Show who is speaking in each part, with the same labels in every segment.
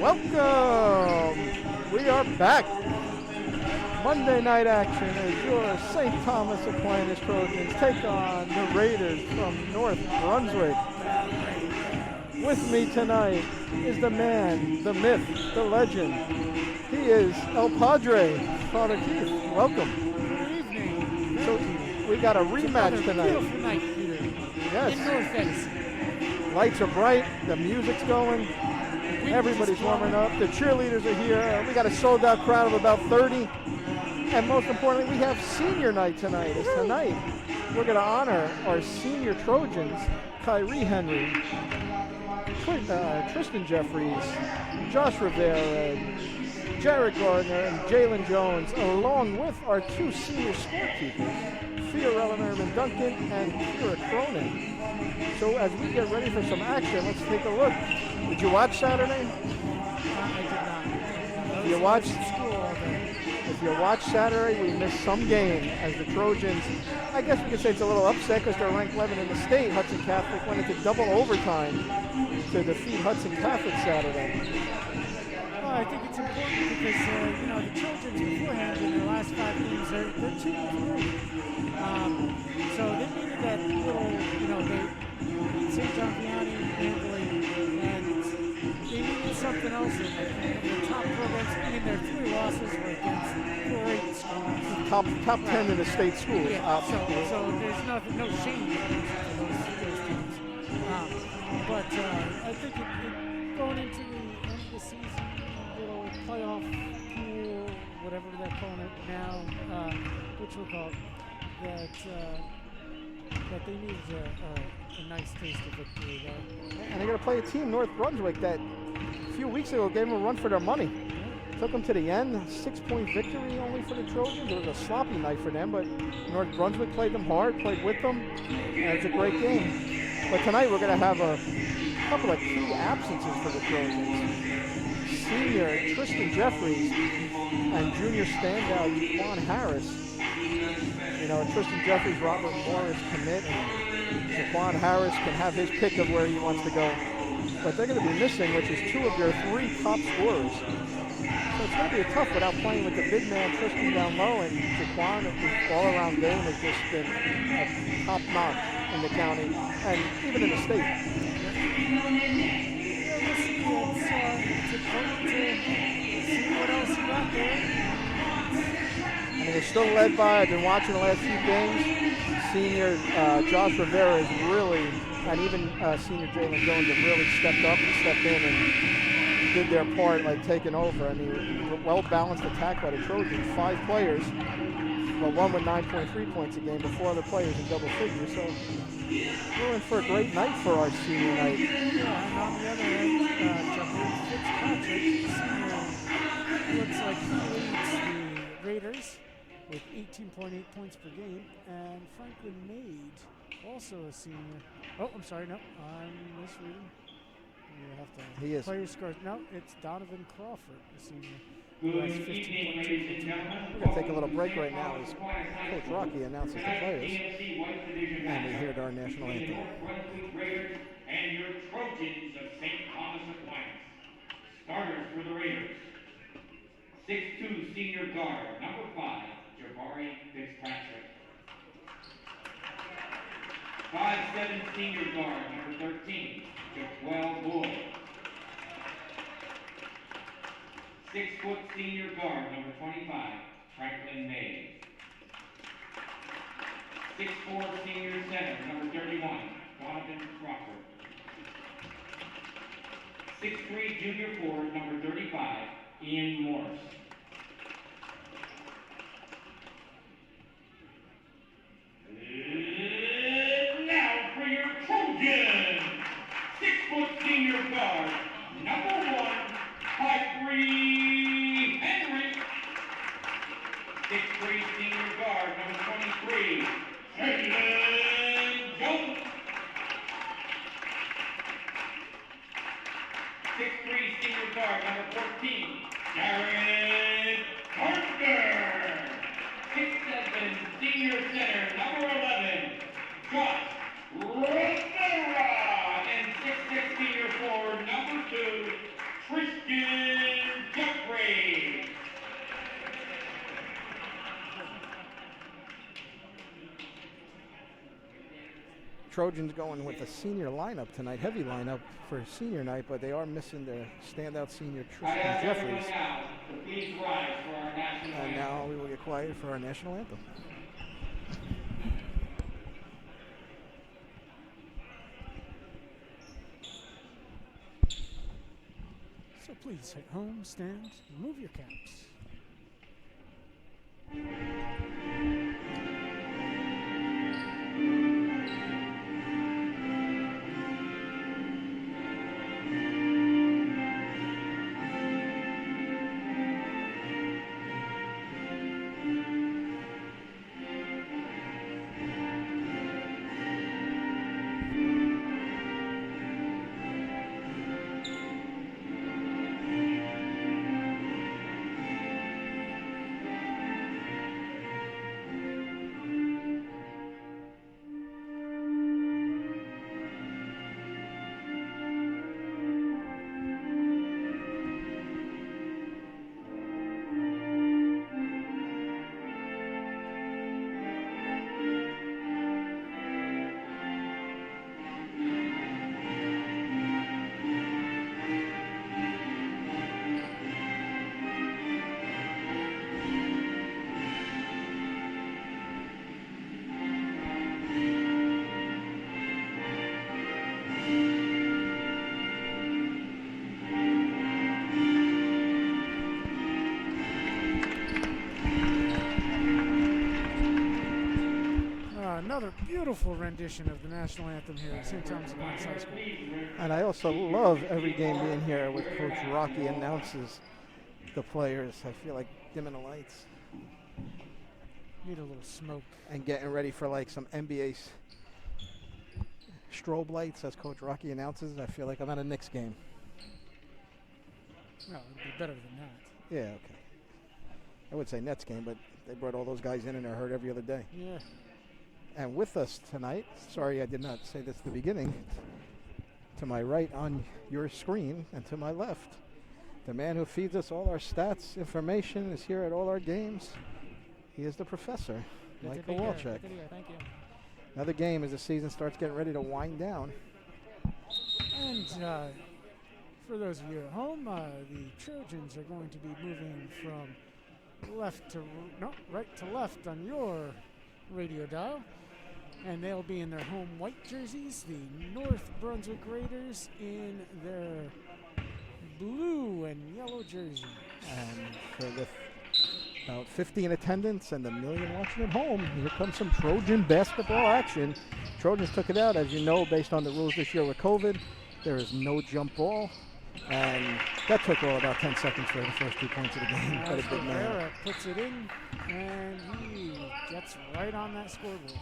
Speaker 1: Welcome! We are back. Monday night action as your St. Thomas Aquinas Trojans take on the Raiders from North Brunswick. With me tonight is the man, the myth, the legend. He is El Padre, Father Keith. Welcome.
Speaker 2: Good evening.
Speaker 1: So we got a rematch tonight.
Speaker 2: Beautiful night here.
Speaker 1: Yes.
Speaker 2: In North Edison.
Speaker 1: Lights are bright, the music's going. Everybody's warming up. The cheerleaders are here. We got a sold-out crowd of about 30. And most importantly, we have senior night tonight. As tonight, we're going to honor our senior Trojans, Kyrie Henry, Tristan Jeffries, Josh Romero, Gardner, and Jarelyn Jones, along with our two senior scorekeepers, Jarelyn Duncan and Kira Cronin. So as we get ready for some action, let's take a look. Did you watch Saturday?
Speaker 2: I did not.
Speaker 1: If you watched Saturday, we missed some game as the Trojans, I guess we could say it's a little upset because they're ranked 11 in the state. Hudson Catholic went into double overtime to defeat Hudson Catholic Saturday.
Speaker 2: Well, I think it's important because, the Trojans beforehand in their last 5 games, they're 2-3. So they needed that little, they beat St. John Vianney handily, and they needed something else in there. The top programs, their 3 losses were against great schools.
Speaker 1: Top 10 in the state schools.
Speaker 2: Yeah, so there's no shame in those teams. But I think going into the end of the season, little playoff pool, whatever they're calling it now, which we'll call it, that they needed a nice taste of victory there.
Speaker 1: And they're going to play a team, North Brunswick, that a few weeks ago gave them a run for their money. Took them to the end, 6-point victory only for the Trojans. It was a sloppy night for them, but North Brunswick played them hard, played with them, and it was a great game. But tonight we're going to have a couple of key absences for the Trojans. Senior Tristan Jeffries and junior standout Juan Harris. Tristan Jeffries, Robert Morris commit, and Juan Harris can have his pick of where he wants to go. But they're going to be missing, which is 2 of their 3 top scorers. So it's going to be tough without playing with the big man Tristan down low, and Jaquan, his all-around game has just been top-notch in the county and even in the state.
Speaker 2: It's important to see what else you got there.
Speaker 1: They're still led by, I've been watching the last few games, senior Josh Rivera is really, and even senior Jarelyn Jones have really stepped up and stepped in and did their part, like taking over. Well-balanced attack by the Trojans, 5 players, but one with 9.3 points a game, but 4 other players in double figures. So we're in for a great night for our senior night.
Speaker 2: Yeah, and on the other end, Fitzpatrick, senior, looks like he leads the Raiders with 18.8 points per game, and Franklin Maid, also a senior. Oh, I'm sorry, no, I'm misreading. You have to
Speaker 1: he is.
Speaker 2: Player scores. No, it's Donovan Crawford, a senior. Who has 15.2 points.
Speaker 1: We're going to take a little break right now as Coach Rocky announces the players, and we hear our national anthem.
Speaker 3: North Brunswick Raiders and your Trojans of St. Thomas Aquinas. Starters for the Raiders. 6'2" senior guard, number 5, Fitzpatrick. 5'7" senior guard, number 13, Jaquel Boyd. 6' senior guard, number 25, Franklin May. 6'4" senior center, number 31, Donovan Crawford. 6'3" junior forward, number 35, Ian Morris. Now for your Trojans, 6' senior guard, number 1, Kyrie Henry. 6'3" senior guard, number 23, Jarelyn Jones. 6'3" senior guard, number 14, Gardner. 6'7" senior center, number 11, Josh Romero. And 6'6" senior forward, number 2, Tristan
Speaker 1: Trojans going with a senior lineup tonight, heavy lineup for senior night, but they are missing their standout senior Tristan Jeffries.
Speaker 3: Please rise for our national
Speaker 1: And
Speaker 3: anthem.
Speaker 1: now we will get quiet for our national anthem.
Speaker 2: So please, at home, stand, remove your caps. Another beautiful rendition of the national anthem here at St. Thomas Aquinas High School.
Speaker 1: And I also love every game being here with Coach Rocky announces the players. I feel like dimming the lights.
Speaker 2: Need a little smoke.
Speaker 1: And getting ready for like some NBA strobe lights as Coach Rocky announces. I feel like I'm at a Knicks game.
Speaker 2: Well, it'd be better than that.
Speaker 1: Yeah, okay. I would say Nets game, but they brought all those guys in and they're hurt every other day.
Speaker 2: Yeah.
Speaker 1: And with us tonight, sorry I did not say this at the beginning, to my right on your screen and to my left, the man who feeds us all our stats, information, is here at all our games. He is the professor, Michael Walchek.
Speaker 2: Thank you.
Speaker 1: Another game as the season starts getting ready to wind down.
Speaker 2: And for those of you at home, the Trojans are going to be moving from right to left on your radio dial. And they'll be in their home white jerseys. The North Brunswick Raiders in their blue and yellow jerseys.
Speaker 1: And for the about 50 in attendance and the million watching at home, here comes some Trojan basketball action. Trojans took it out, as you know, based on the rules this year with COVID. There is no jump ball. And that took all about 10 seconds for the first 2 points of the game. But a big man.
Speaker 2: Romero puts it in, and he gets right on that scoreboard.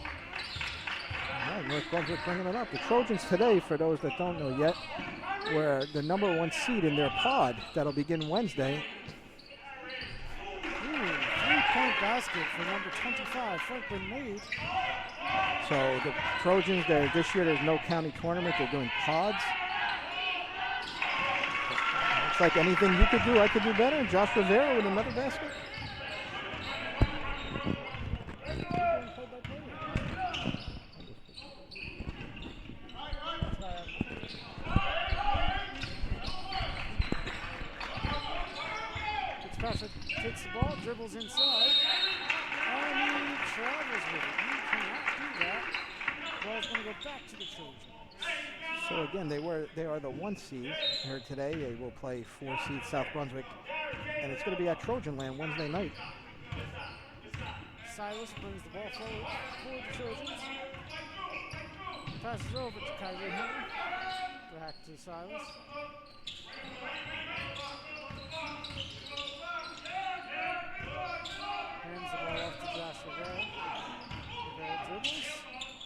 Speaker 1: All right, North Brunswick bringing it up. The Trojans today, for those that don't know yet, were the #1 seed in their pod. That'll begin Wednesday.
Speaker 2: Three-point basket for number 25, Franklin Maid.
Speaker 1: So the Trojans, this year there's no county tournament. They're doing pods. It's like anything you could do, I could do better. Josh Romero with another basket.
Speaker 2: Fitzpatrick takes the ball, dribbles inside, and he travels with it. He cannot do that. Ball's going to go back to the Trojans.
Speaker 1: So again, they are the 1 seed here today. They will play 4 seed South Brunswick, and it's going to be at Trojan Land Wednesday night.
Speaker 2: Silas brings the ball forward for the Trojans. Passes over to Kyrie Henry. Back to Silas. Hands the ball off to Josh Rivera. Rivera dribbles.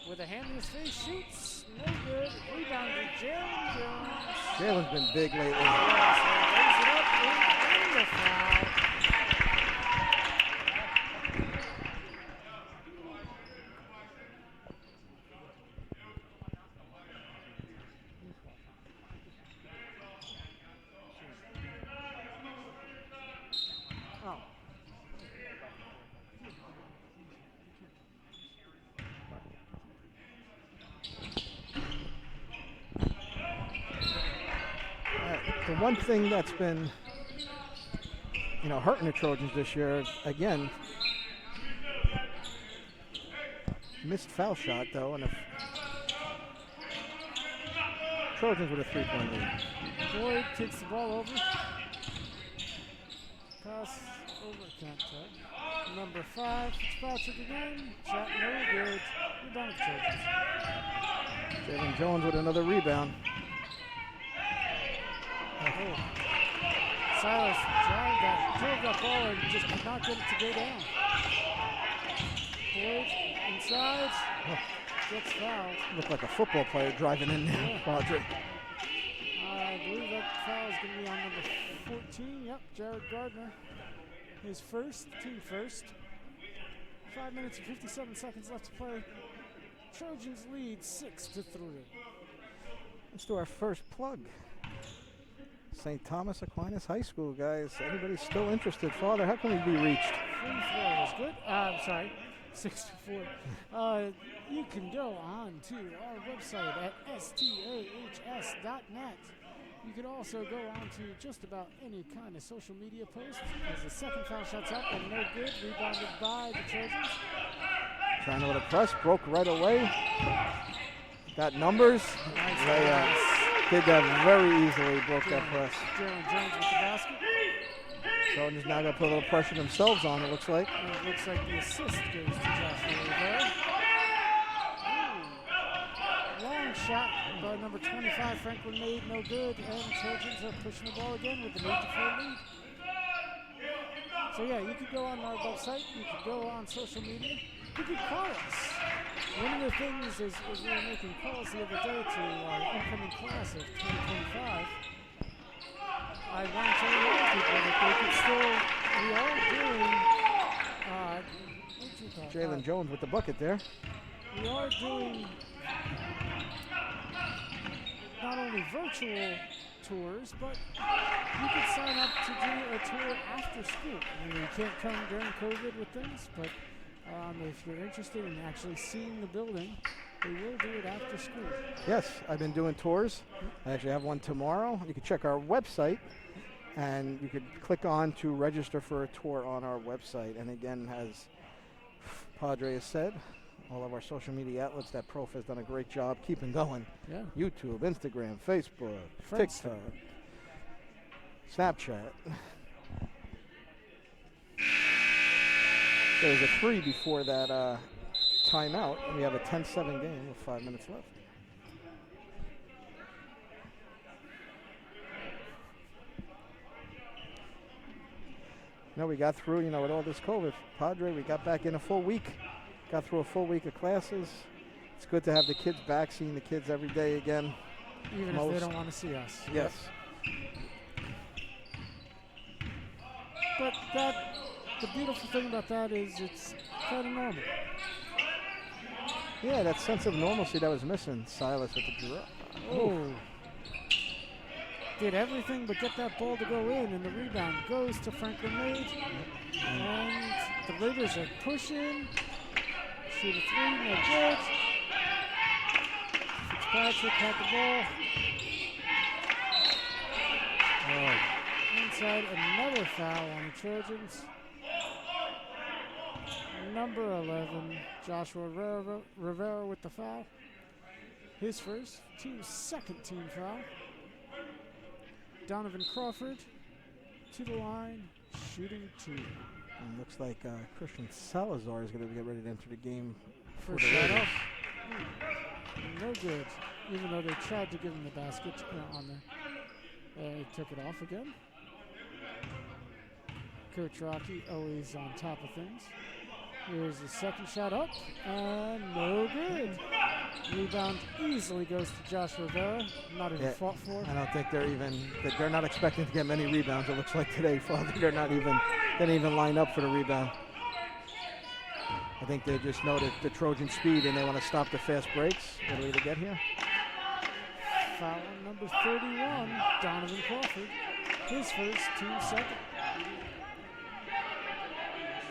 Speaker 2: With a hand in his face, shoots. No good. Rebound to Jarelyn Jones.
Speaker 1: Jalen's been big lately.
Speaker 2: Yes, raise it up and the foul.
Speaker 1: The one thing that's been, hurting the Trojans this year, again, missed foul shot though, and if Trojans with a 3-point lead.
Speaker 2: Boyd takes the ball over. Pass over, can't touch. Number 5, Fitzpatrick again. Shot no good. Rebound Trojans.
Speaker 1: Jarelyn Jones with another rebound.
Speaker 2: Oh. Silas drove that ball and just could not get it to go down. Boyd inside. Gets fouled.
Speaker 1: Looked like a football player driving in there, Padre.
Speaker 2: I believe that foul is going to be on number 14. Yep, Jared Gardner. His first, team first. 5 minutes and 57 seconds left to play. Trojans lead 6-3.
Speaker 1: Let's do our first plug. St. Thomas Aquinas High School, guys. Anybody still interested? Father, how can we be reached?
Speaker 2: Free throw is good. I'm sorry, 6-4. You can go on to our website at stahs.net. You can also go on to just about any kind of social media post. As the second foul shot's up and no good, rebounded by the Trojans.
Speaker 1: Trying to let it press, broke right away. Got numbers.
Speaker 2: Nice
Speaker 1: They did that very easily, broke that press.
Speaker 2: Jarelyn Jones with the basket.
Speaker 1: Trojans now got to put a little pressure themselves on, it looks like.
Speaker 2: And it looks like the assist goes to Joshua Rivera. Long shot by number 25, Franklin made no good, and Trojans are pushing the ball again with an 8-4 lead. So yeah, you could go on our website, you could go on social media, you could call us. One of the things is we were making calls the other day to our incoming class of 2025. I wanted to remind people that they could still,
Speaker 1: Jarelyn Jones with the bucket there.
Speaker 2: we are doing not only virtual tours, but you could sign up to do a tour after school. I mean, you can't come during COVID with things, but if you're interested in actually seeing the building, they will do it after school.
Speaker 1: Yes, I've been doing tours. I actually have one tomorrow. You can check our website, and you could click on to register for a tour on our website. And again, as Padre has said, all of our social media outlets, that Prof has done a great job keeping going.
Speaker 2: Yeah.
Speaker 1: YouTube, Instagram, Facebook,
Speaker 2: Friendster.
Speaker 1: TikTok, Snapchat. There was a 3 before that timeout, and we have a 10-7 game with 5 minutes left. We got through, with all this COVID, Padre, we got back in a full week. Got through a full week of classes. It's good to have the kids back, seeing the kids every day again.
Speaker 2: Even if they don't want to see us.
Speaker 1: Yes.
Speaker 2: But the beautiful thing about that is it's kind of normal.
Speaker 1: Yeah, that sense of normalcy that was missing. Silas with the drop.
Speaker 2: Oh. Did everything but get that ball to go in, and the rebound goes to Franklin Maid. And the Raiders are pushing. Shoot a 3, no good. Fitzpatrick had the ball. Inside, another foul on the Trojans. Number 11, Joshua Rivera with the foul. His first, team's second team foul. Donovan Crawford to the line, shooting 2.
Speaker 1: And looks like Christian Salazar is going to get ready to enter the game.
Speaker 2: First shot up. No good. Even though they tried to give him the basket on there. He took it off again. Coach Rocky always on top of things. Here's the second shot up, and no good. Rebound easily goes to Josh Rivera. Not even fought for.
Speaker 1: I don't think they're not expecting to get many rebounds. It looks like today, Father. They're not even didn't even line up for the rebound. I think they just know that the Trojan speed and they want to stop the fast breaks. What do we get here?
Speaker 2: Foul on number 31, Donovan Crawford. His first, team second.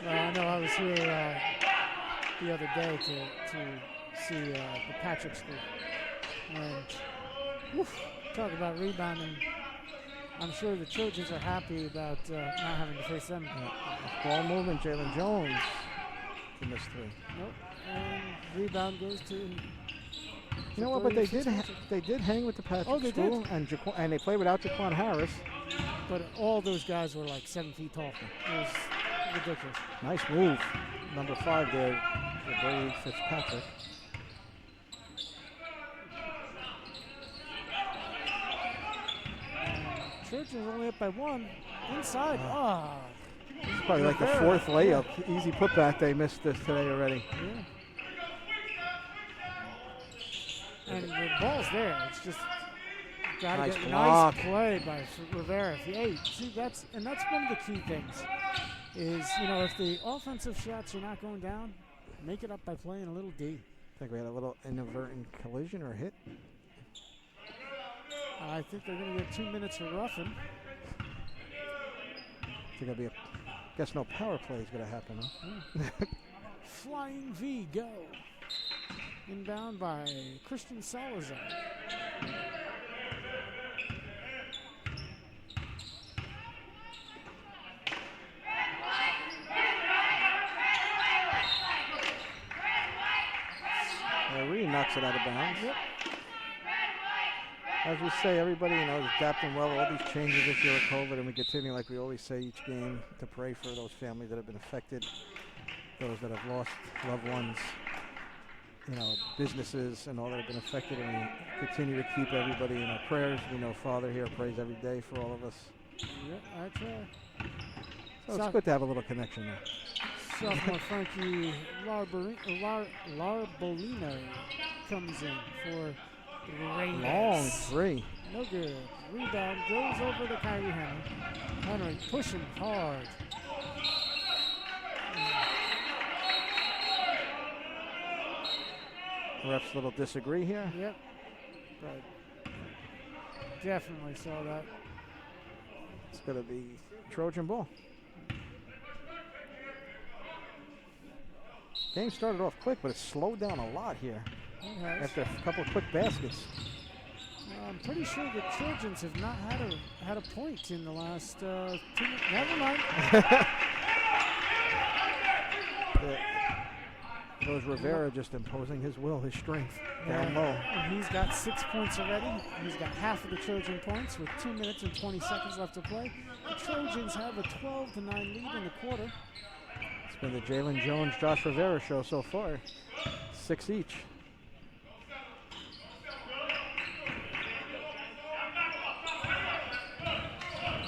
Speaker 2: I know I was here the other day to see the Patrick School. And talk about rebounding I'm sure the Trojans are happy about not having to face them.
Speaker 1: Ball movement, Jarelyn Jones to miss 3.
Speaker 2: Nope. And rebound goes to.
Speaker 1: You know what? But they did hang with the Patrick
Speaker 2: they
Speaker 1: School,
Speaker 2: did.
Speaker 1: and they played without Jaquan Harris.
Speaker 2: But all those guys were like 7 feet tall. It was ridiculous.
Speaker 1: Nice move, number 5 there, Jabari Fitzpatrick.
Speaker 2: Trojans only up by 1. Inside.
Speaker 1: This is probably like the 4th layup. Easy putback. They missed this today already.
Speaker 2: Yeah. And the ball's there. It's just gotta
Speaker 1: nice
Speaker 2: get a
Speaker 1: block.
Speaker 2: nice play by Rivera. Hey, see, that's one of the key things. Is, if the offensive shots are not going down, make it up by playing a little D.
Speaker 1: I think we had a little inadvertent collision or hit.
Speaker 2: I think they're going to get 2 minutes for roughing.
Speaker 1: I think guess no power play is going to happen. Huh?
Speaker 2: Flying V, go. Inbound by Tristan Salazar.
Speaker 1: Reed knocks it out of bounds.
Speaker 2: Yep.
Speaker 1: As we say, everybody is adapting well. All these changes this year with COVID, and we continue, like we always say each game, to pray for those families that have been affected, those that have lost loved ones, businesses and all that have been affected, and we continue to keep everybody in our prayers. We know Father here prays every day for all of us.
Speaker 2: Yep, I try.
Speaker 1: So it's good to have a little connection there.
Speaker 2: Sophomore Frankie Larbolino comes in for the Raiders.
Speaker 1: Long 3.
Speaker 2: No good. Rebound goes over to Kyrie Henry. Henry pushing hard.
Speaker 1: Refs little disagree here.
Speaker 2: Yep. But definitely saw that.
Speaker 1: It's going to be Trojan ball. Game started off quick, but it slowed down a lot here after a couple of quick baskets.
Speaker 2: I'm pretty sure the Trojans have not had a point in the last 2 minutes. Never mind.
Speaker 1: Goes Rivera just imposing his will, his strength down low.
Speaker 2: And he's got 6 points already. He's got half of the Trojan points with 2 minutes and 20 seconds left to play. The Trojans have a 12-9 lead in the quarter.
Speaker 1: It's been the Jarelyn Jones, Josh Rivera show so far. 6 each.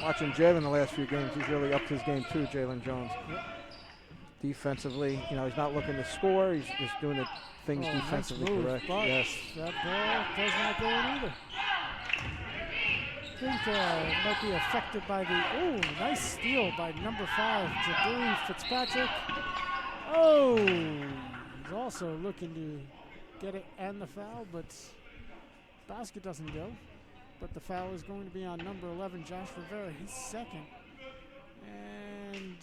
Speaker 1: Watching Jalen the last few games, he's really upped his game too, Jarelyn Jones.
Speaker 2: Yep.
Speaker 1: Defensively, he's not looking to score. He's just doing the things defensively
Speaker 2: nice move,
Speaker 1: correct.
Speaker 2: But
Speaker 1: yes.
Speaker 2: That ball does not go in either. I think might be affected by the, nice steal by number 5, Jabari Fitzpatrick. He's also looking to get it and the foul, but basket doesn't go. But the foul is going to be on number 11, Josh Rivera. He's second. And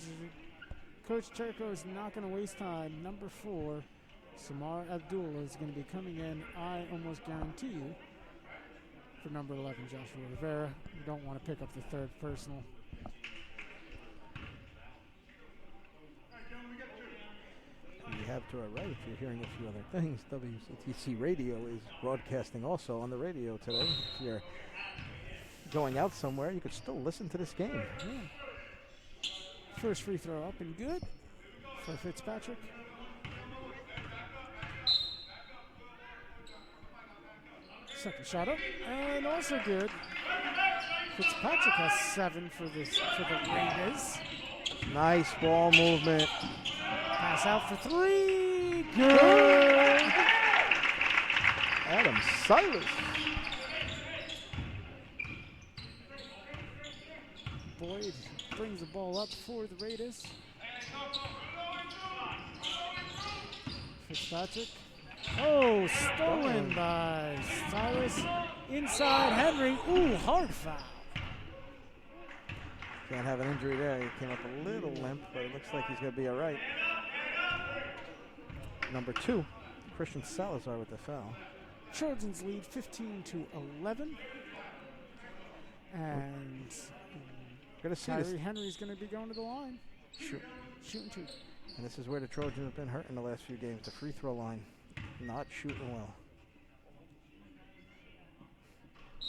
Speaker 2: Coach Turco is not going to waste time. Number 4, Samar Abdullah is going to be coming in, I almost guarantee you, for number 11, Joshua Rivera. You don't want to pick up the third personal.
Speaker 1: You have to our right, if you're hearing a few other things, WCTC Radio is broadcasting also on the radio today. If you're going out somewhere, you could still listen to this game.
Speaker 2: Yeah. First free throw up and good for Fitzpatrick. Second shot up and also good. Fitzpatrick has 7 for the Raiders.
Speaker 1: Nice ball movement.
Speaker 2: Pass out for 3. Good.
Speaker 1: Adam Silas.
Speaker 2: Boyd brings the ball up for the Raiders. Fitzpatrick. Stolen by Silas. Inside Henry. Hard foul.
Speaker 1: Can't have an injury there. He came up a little limp, but it looks like he's going to be all right. Number 2, Christian Salazar with the foul.
Speaker 2: Trojans lead 15-11. And
Speaker 1: Going to see this.
Speaker 2: Tyree Henry's going to be going to the line. Shooting two.
Speaker 1: And this is where the Trojans have been hurt in the last few games. The free throw line, not shooting well.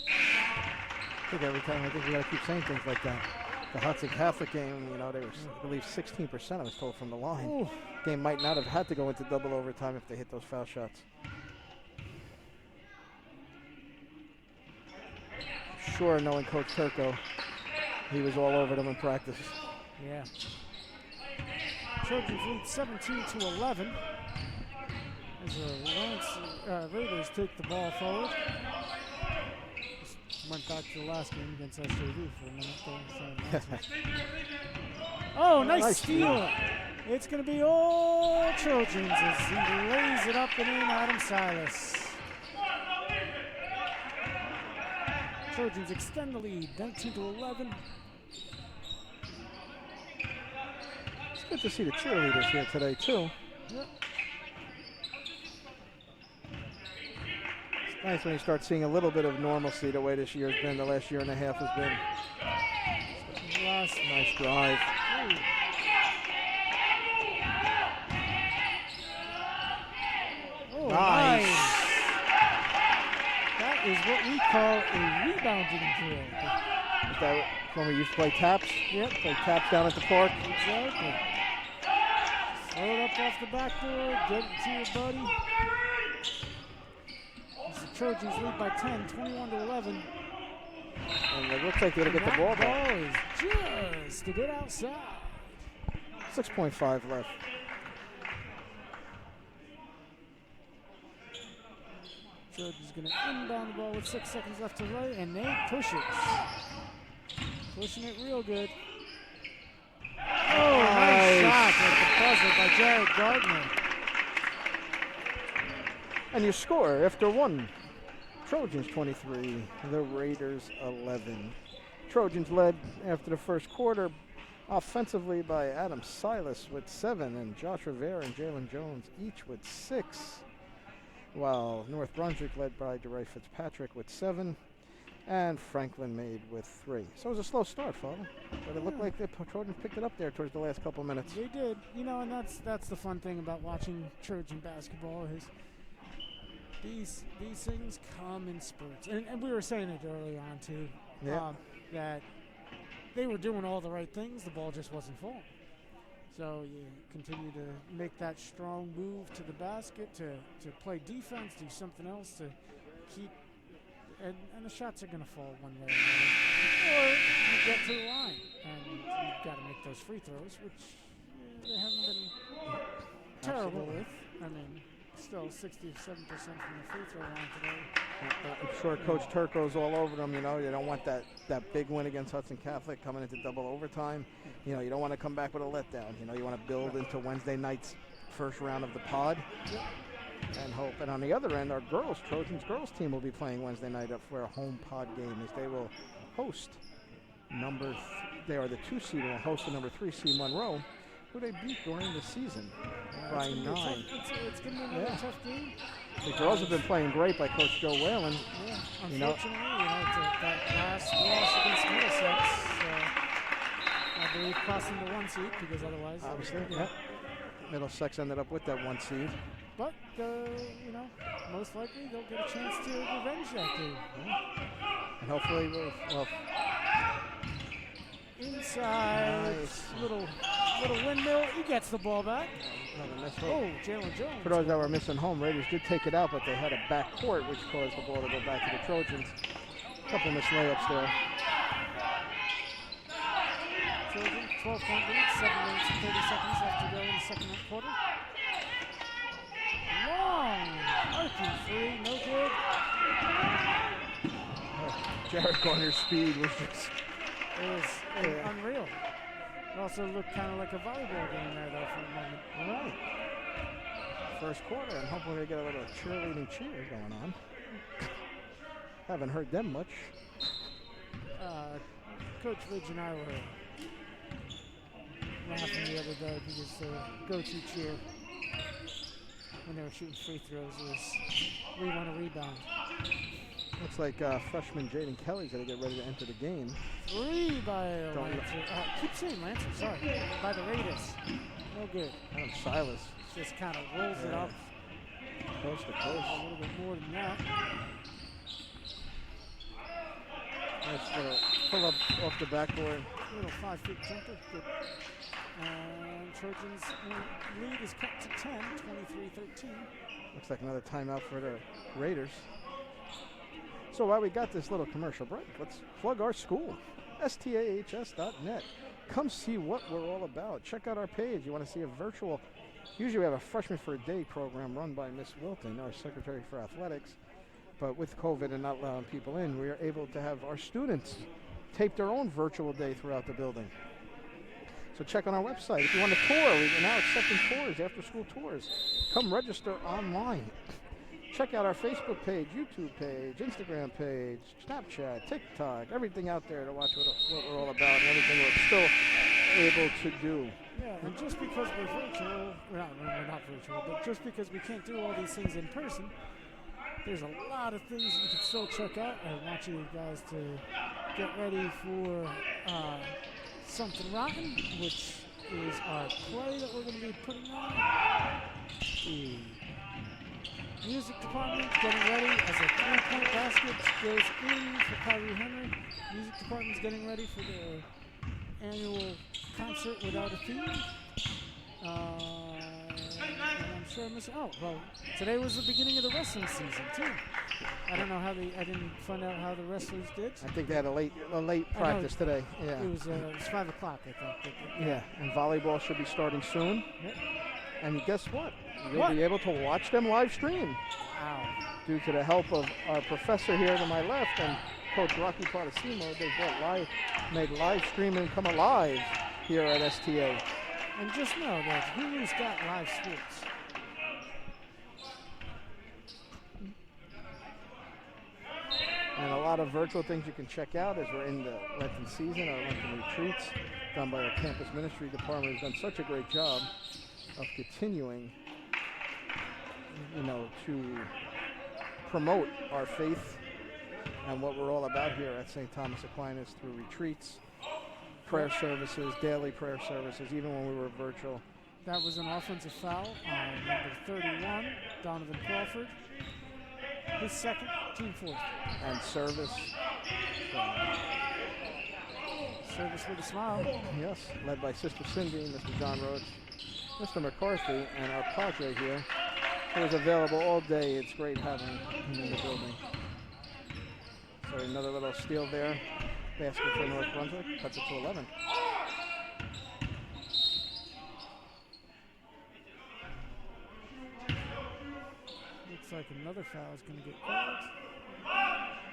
Speaker 1: I think every time, I think we got to keep saying things like that. The Hudson Catholic game, you know, they were, I believe, 16%, I was told, from the line.
Speaker 2: Ooh.
Speaker 1: Game might not have had to go into double overtime if they hit those foul shots. Sure, knowing Coach Turco, he was all over them in practice.
Speaker 2: Yeah. Trojans lead 17-11 as the Raiders take the ball forward. Just went back to the last game against SJV for a minute there. Oh, nice steal. It's going to be all Trojans as he lays it up and in. Adam Silas. Trojans extend the lead, 19-11.
Speaker 1: It's good to see the cheerleaders here today, too.
Speaker 2: Yep.
Speaker 1: It's nice when you start seeing a little bit of normalcy the way this year's been, the last year and a half has been. Nice drive.
Speaker 2: Ooh. Oh, nice. That is what we call a rebounding drill.
Speaker 1: Is that when we used to play taps?
Speaker 2: Yep.
Speaker 1: Play taps down at the park?
Speaker 2: Exactly. Throw it up off the backboard, get it to your buddy. As the Trojans lead by 10, 21-11.
Speaker 1: And it looks like they're going to get the ball back.
Speaker 2: Ball is just to get outside.
Speaker 1: 6.5 left.
Speaker 2: Trojans going to inbound the ball with 6 seconds left to play, and they push it. Pushing it real good. Oh, nice shot at the buzzer by Jared Gardner.
Speaker 1: And your score after one. Trojans 23, the Raiders 11. Trojans led after the first quarter offensively by Adam Silas with 7 and Josh Rivera and Jarelyn Jones each with 6. While North Brunswick led by DeRay Fitzpatrick with 7 and Franklin Made with 3. So it was a slow start, Father, but it looked like the Trojans picked it up there towards the last couple of minutes.
Speaker 2: They did, you know, and that's the fun thing about watching Trojan basketball is these things come in spurts, and we were saying it early on too, that they were doing all the right things, the ball just wasn't falling. So you continue to make that strong move to the basket, to play defense, do something else to keep, and the shots are going to fall one way or another. Or you get to the line, and you've got to make those free throws, which they haven't been terrible with. I mean, still 67% from the free throw line today.
Speaker 1: I'm sure Coach Turco's all over them. You know, you don't want that big win against Hudson Catholic coming into double overtime. You know, you don't want to come back with a letdown. You know, you want to build into Wednesday night's first round of the pod.
Speaker 2: Yep.
Speaker 1: And hope. And on the other end, our Trojans girls team will be playing Wednesday night up for a home pod game as they will host they are the 2 seed and will host the number 3 seed Monroe, who they beat during the season by 9.
Speaker 2: It's going to be a tough game.
Speaker 1: The girls have been playing great by Coach Joe Whalen.
Speaker 2: Yeah,
Speaker 1: You know,
Speaker 2: unfortunately, that last loss against Middlesex, I believe, cost them the 1 seed because otherwise,
Speaker 1: obviously, Middlesex ended up with that 1 seed.
Speaker 2: But you know, most likely they'll get a chance to revenge that game.
Speaker 1: And hopefully we'll
Speaker 2: inside,
Speaker 1: nice.
Speaker 2: little windmill. He gets the ball back. Oh, Jarelyn Jones.
Speaker 1: For those that were missing home, Raiders did take it out, but they had a back court, which caused the ball to go back to the Trojans. A couple missed layups there.
Speaker 2: Trojans, 12-point lead, 7 minutes and 30 seconds left to go in the second quarter. Long arcing three, no good.
Speaker 1: Jared Gardner's speed was just
Speaker 2: Unreal. It also looked kind of like a volleyball game there, though, for a moment.
Speaker 1: all right. First quarter, and hopefully they get a little cheerleading cheer going on. Haven't heard them much.
Speaker 2: Coach Ridge and I were laughing the other day because the go-to cheer when they were shooting free throws was, we want to rebound.
Speaker 1: Looks like freshman Jaden Kelly's going to get ready to enter the game.
Speaker 2: 3 by
Speaker 1: Don't
Speaker 2: Lancer. Keep saying Lancer, sorry. By the Raiders. No good.
Speaker 1: Adam Silas.
Speaker 2: Just kind of rolls it up.
Speaker 1: Coast to
Speaker 2: A
Speaker 1: coast.
Speaker 2: little bit more than that.
Speaker 1: Nice little pull up off the backboard.
Speaker 2: Little 5-foot jumper. Good. And Trojans lead is cut to 10, 23-13.
Speaker 1: Looks like another timeout for the Raiders. So while we got this little commercial break, let's plug our school, stahs.net. Come see what we're all about. Check out our page. You want to see a virtual, usually we have a freshman for a day program run by Miss Wilton, our secretary for athletics. But with COVID and not allowing people in, we are able to have our students tape their own virtual day throughout the building. So check on our website. If you want a tour, we're now accepting tours, after school tours. Come register online. Check out our Facebook page, YouTube page, Instagram page, Snapchat, TikTok, everything out there to watch what we're all about and everything we're still able to do.
Speaker 2: Yeah, and just because we're virtual, we're not virtual, but just because we can't do all these things in person, there's a lot of things you can still check out. I want you guys to get ready for Something Rotten, which is our play that we're going to be putting on. The music department getting ready as a 3-point basket goes in for Kyrie Henry. Music department's getting ready for their annual concert without a theme. And I'm sure I'm missing. Oh, well, today was the beginning of the wrestling season too. I don't know how I didn't find out how the wrestlers did.
Speaker 1: I think they had a late practice today. Yeah.
Speaker 2: It was 5 o'clock, I think.
Speaker 1: Yeah, and volleyball should be starting soon.
Speaker 2: Yep.
Speaker 1: And guess what? You'll be able to watch them live stream.
Speaker 2: Wow.
Speaker 1: Due to the help of our professor here to my left and Coach Rocky Partacimo, they made live streaming come alive here at STA.
Speaker 2: And just know that Hulu's got live sports.
Speaker 1: And a lot of virtual things you can check out as we're in the Lenten season, our Lenten retreats done by our campus ministry department has done such a great job of continuing, to promote our faith and what we're all about here at St. Thomas Aquinas through retreats, prayer services, daily prayer services, even when we were virtual.
Speaker 2: That was an offensive foul on number 31, Donovan Crawford. His second, team fourth.
Speaker 1: And service.
Speaker 2: Service with a smile.
Speaker 1: Yes, led by Sister Cindy, Mr. John Rhodes, Mr. McCarthy, and our padre here, who is available all day. It's great having him in the building. So another little steal there. Basket for North Brunswick, cuts it to 11.
Speaker 2: Looks like another foul is going to get called.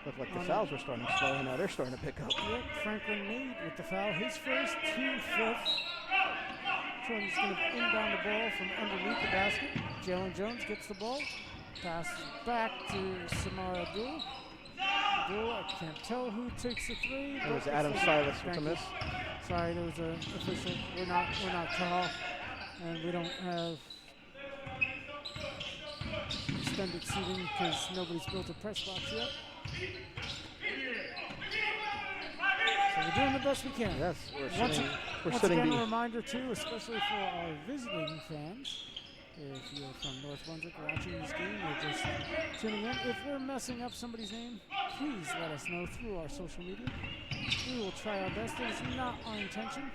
Speaker 1: Look like the fouls were starting slow, and now they're starting to pick up.
Speaker 2: Yep, Franklin Meade with the foul. His first, team fifth. Trojans going to inbound the ball from underneath the basket. Jarelyn Jones gets the ball. Passes back to Samara Abdul. Abdul, I can't tell who takes the three.
Speaker 1: It was Adam Silas with the miss.
Speaker 2: Sorry, there was an official. We're not tall, and we don't have extended seating because nobody's built a press box yet. So we're doing the best we can.
Speaker 1: Yes, we're
Speaker 2: once
Speaker 1: sitting.
Speaker 2: Again, a reminder too, especially for our visiting fans. If you're from North Brunswick watching this game or just tuning in, if we're messing up somebody's name, please let us know through our social media. We will try our best. It is not our intention.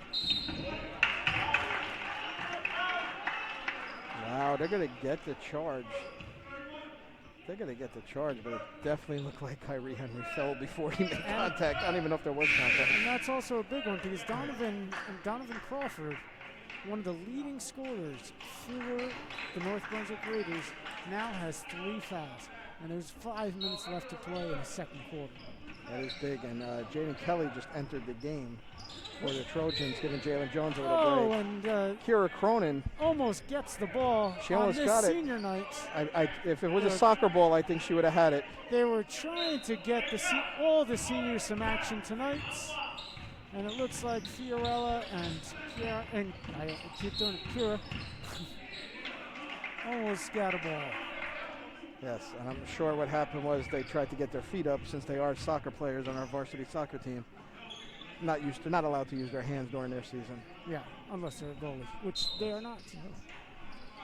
Speaker 1: Wow, they're going to get the charge. They're going to get the charge, but it definitely looked like Kyrie Henry fell before he made contact. I don't even know if there was contact.
Speaker 2: And that's also a big one because Donovan Crawford, one of the leading scorers for the North Brunswick Raiders, now has 3 fouls. And there's 5 minutes left to play in the second quarter.
Speaker 1: That is big. And Jaden Kelly just entered the game for the Trojans, giving Jarelyn Jones a little break.
Speaker 2: And
Speaker 1: Kira Cronin
Speaker 2: almost gets the ball
Speaker 1: she
Speaker 2: on
Speaker 1: almost
Speaker 2: this
Speaker 1: got
Speaker 2: senior night.
Speaker 1: If it was a soccer ball, I think she would have had it.
Speaker 2: They were trying to get all the seniors some action tonight. And it looks like Fiorella and Kira, and I keep doing it, Kira, almost got a ball.
Speaker 1: Yes, and I'm sure what happened was they tried to get their feet up since they are soccer players on our varsity soccer team. They're not allowed to use their hands during their season.
Speaker 2: Yeah, unless they're a goalie, which they are not.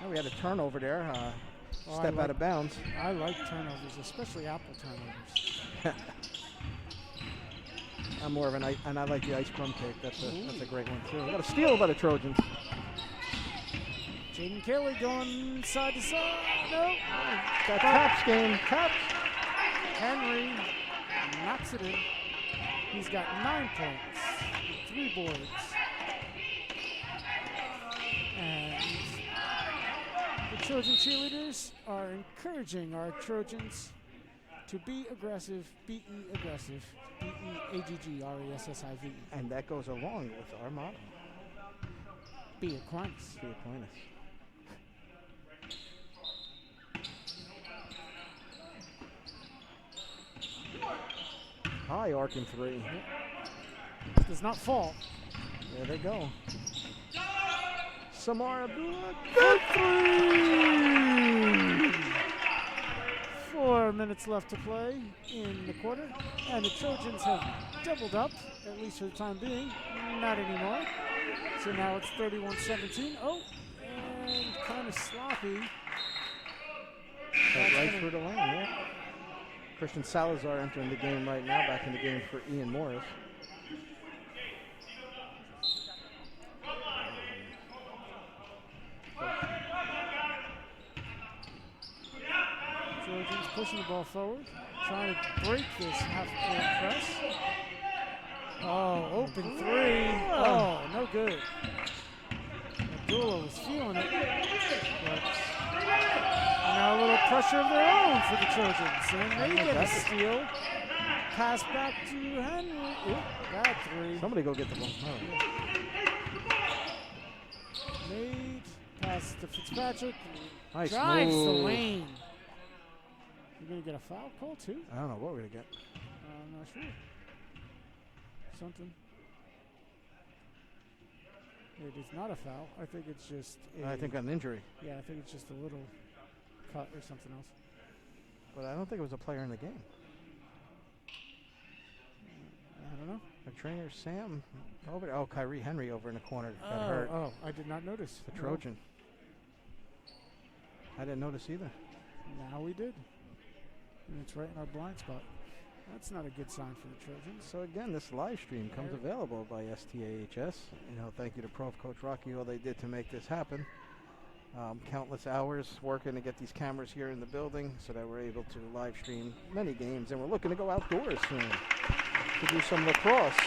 Speaker 1: And we had a turnover there, step out of bounds.
Speaker 2: I like turnovers, especially apple turnovers.
Speaker 1: I'm more of and I like the ice crumb cake. That's a great one too. We got a steal by the Trojans.
Speaker 2: Jaden Kelly going side to side. No.
Speaker 1: Got Taps game. Taps.
Speaker 2: Henry knocks it in. He's got 9 points, 3 boards. And the Trojan cheerleaders are encouraging our Trojans to be aggressive, B-E aggressive, B-E-A-G-G-R-E-S-S-I-V.
Speaker 1: And that goes along with our motto.
Speaker 2: Be Aquinas.
Speaker 1: Be Aquinas. High arc in 3.
Speaker 2: Does not fall.
Speaker 1: There they go. Samara Abdullah, good 3!
Speaker 2: 4 minutes left to play in the quarter, and the Trojans have doubled up, at least for the time being. Not anymore. So now it's 31-17. Oh, and kind of sloppy.
Speaker 1: That's right through the lane, yeah. Christian Salazar entering the game right now, back in the game for Ian Morris.
Speaker 2: Trojans pushing the ball forward, trying to break this half-court press. Oh, open 3. Oh, no good. Abdullah was feeling it. But now a little pressure of their own for the Trojans. And they get a steal. Pass back to Henry. Oop, bad 3.
Speaker 1: Somebody go get the ball.
Speaker 2: Made. Pass to Fitzpatrick.
Speaker 1: Nice
Speaker 2: Drives the
Speaker 1: move.
Speaker 2: lane. You're going to get a foul call, too?
Speaker 1: I don't know what we're going to get.
Speaker 2: I'm not sure. Something. It is not a foul. I think it's just
Speaker 1: I think an injury.
Speaker 2: Yeah, I think it's just a little cut or something else.
Speaker 1: But I don't think it was a player in the game.
Speaker 2: I don't know.
Speaker 1: Our trainer, Sam, over there. Oh, Kyrie Henry over in the corner got hurt.
Speaker 2: Oh, I did not notice.
Speaker 1: The Trojan. I didn't notice either.
Speaker 2: Now we did. And it's right in our blind spot. That's not a good sign for the Trojans.
Speaker 1: So again, this live stream comes available by STAHS. Thank you to Prof. Coach Rocky, all they did to make this happen. Countless hours working to get these cameras here in the building so that we're able to live stream many games. And we're looking to go outdoors soon to do some lacrosse.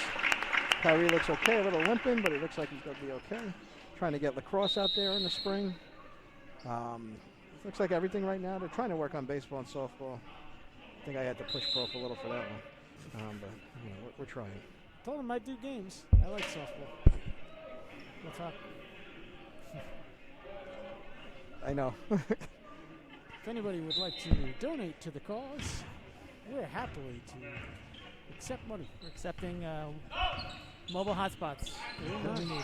Speaker 1: Kyrie looks okay, a little limping, but he looks like he's going to be okay. Trying to get lacrosse out there in the spring. Looks like everything right now. They're trying to work on baseball and softball. I think I had to push Prof a little for that one. But we're trying.
Speaker 2: Told him I'd do games. I like softball. What's up?
Speaker 1: I know.
Speaker 2: If anybody would like to donate to the cause, we're happily to accept money.
Speaker 4: We're accepting mobile hotspots. What we need.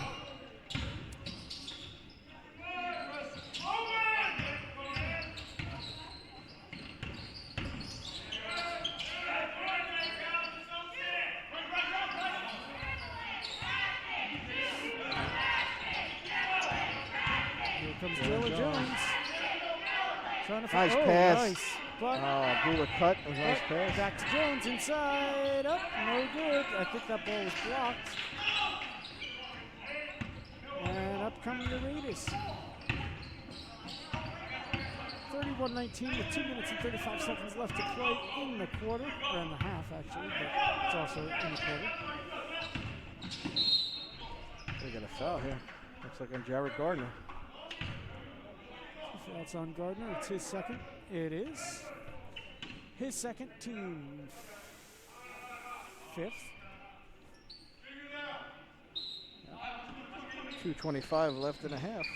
Speaker 2: Comes Jarelyn Jones. Trying to
Speaker 1: Nice
Speaker 2: find,
Speaker 1: pass.
Speaker 2: Nice. But
Speaker 1: Abdullah cut. It was a nice pass.
Speaker 2: back to Jones inside. Up, no good. I think that ball was blocked. And up come the Raiders. 31-19 with 2 minutes and 35 seconds left to play in the quarter. Or in the half, actually, but it's also in the quarter.
Speaker 1: They got a foul here. Looks like on Jared Gardner.
Speaker 2: That's on Gardner. It's his second. It is. His second to 5th.
Speaker 1: 2:25 left in a half.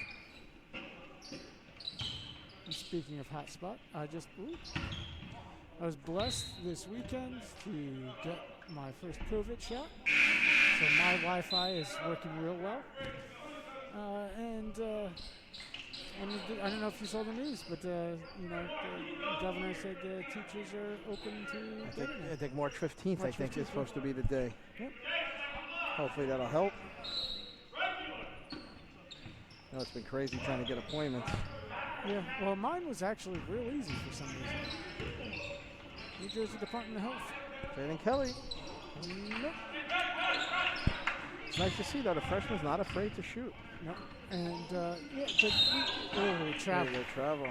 Speaker 2: And speaking of hotspot, I was blessed this weekend to get my first COVID shot. So my Wi-Fi is working real well. And I don't know if you saw the news, but the governor said the teachers are open to getting
Speaker 1: I
Speaker 2: it.
Speaker 1: think March 15th,
Speaker 2: March
Speaker 1: I think,
Speaker 2: 15th,
Speaker 1: is supposed to be the day.
Speaker 2: Yep.
Speaker 1: Hopefully that'll help. It's been crazy trying to get appointments.
Speaker 2: Yeah, well, mine was actually real easy for some reason. New Jersey Department of Health.
Speaker 1: Jaden Kelly.
Speaker 2: Nope.
Speaker 1: It's nice to see, though, the freshman's not afraid to shoot.
Speaker 2: Nope. And, travel.
Speaker 1: They travel.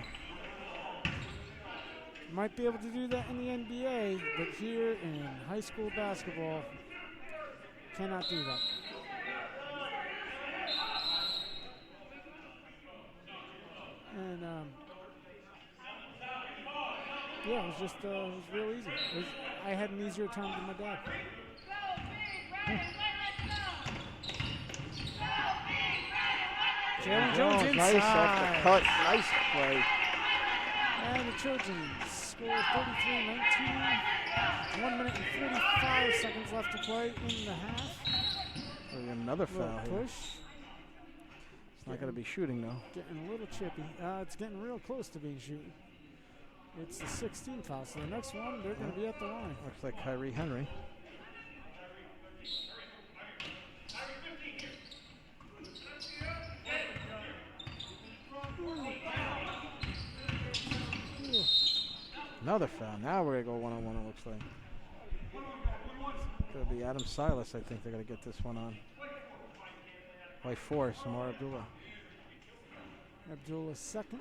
Speaker 2: Might be able to do that in the NBA, but here in high school basketball, cannot do that. And, yeah, it was real easy. I had an easier time than my dad. Jarelyn Jones inside.
Speaker 1: Nice off the cut. Nice play.
Speaker 2: And the Trojans score 33-19. 1 minute and 45 seconds left to play in the half.
Speaker 1: Another foul here.
Speaker 2: Push.
Speaker 1: It's not going to be shooting, though.
Speaker 2: Getting a little chippy. It's getting real close to being shooting. It's the 16th foul, so the next one, they're going to be at the line.
Speaker 1: Looks like Kyrie Henry. Another foul. Now we're going to go one-on-one, it looks like. It's going to be Adam Silas, I think they're going to get this one on. By 4, Samar Abdullah.
Speaker 2: Abdullah's second.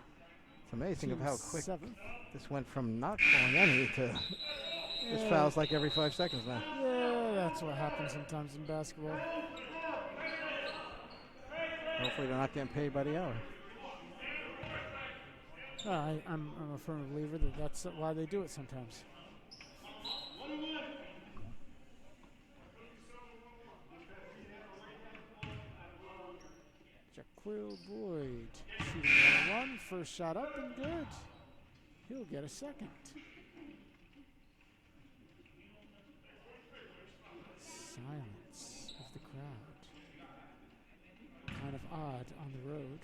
Speaker 1: It's amazing of how quick
Speaker 2: 7.
Speaker 1: this went from not calling any to this foul's like every 5 seconds now.
Speaker 2: Yeah, that's what happens sometimes in basketball.
Speaker 1: Hopefully they're not getting paid by the hour.
Speaker 2: I'm a firm believer that that's why they do it sometimes. Jaquil Boyd shooting 1-1. First shot up and good. He'll get a second. Silence of the crowd. Kind of odd on the road.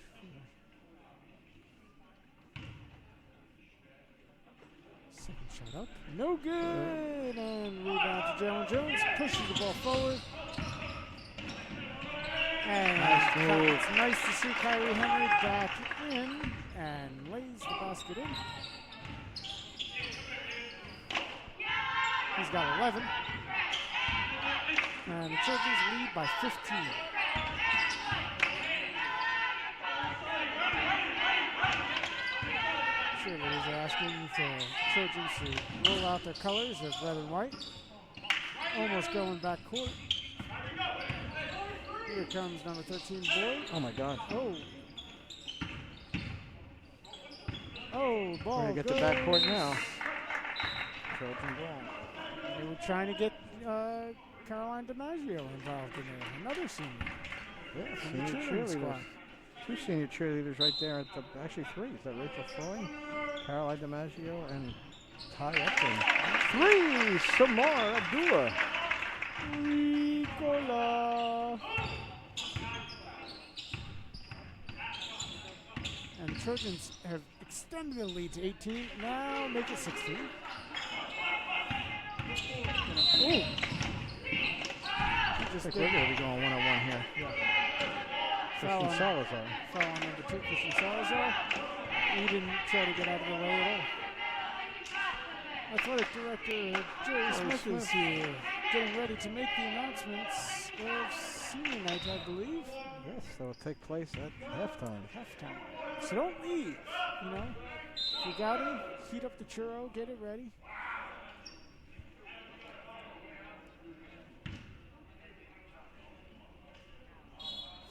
Speaker 2: Second shot up. No good. And rebound to Jarelyn Jones. Pushes the ball forward. And it's nice to see Kyrie Henry back in and lays the basket in. He's got 11. And the Trojans lead by 15. Cheerleaders are asking the Trojans to roll out their colors of red and white. Almost going back court. Here comes number 13, Boyd.
Speaker 1: Oh, my God.
Speaker 2: Oh, ball
Speaker 1: We're going to get to backcourt now. Trojan ball.
Speaker 2: They were trying to get Caroline DiMaggio involved in there. Another senior.
Speaker 1: Yeah,
Speaker 2: From
Speaker 1: senior
Speaker 2: the cheerleading
Speaker 1: cheerleaders.
Speaker 2: squad.
Speaker 1: 2 senior cheerleaders right there. At the, actually 3. Is that Rachel Floyd, Caroline DiMaggio, and Ty Upton? 3, Samar Abdullah.
Speaker 2: Nicola. And the Trojans have extended the lead to 18. Now make it 16.
Speaker 1: I think we're going to be going one-on-one here.
Speaker 2: Yeah.
Speaker 1: Tristan Salazar.
Speaker 2: Foul on number 2, Tristan Salazar. He didn't try to get out of the way at all. Athletic Director Jerry Smith is here, getting ready to make the announcements of senior night, I believe.
Speaker 1: Yes, that will take place at halftime.
Speaker 2: So don't leave, you know. If you got it, heat up the churro, get it ready.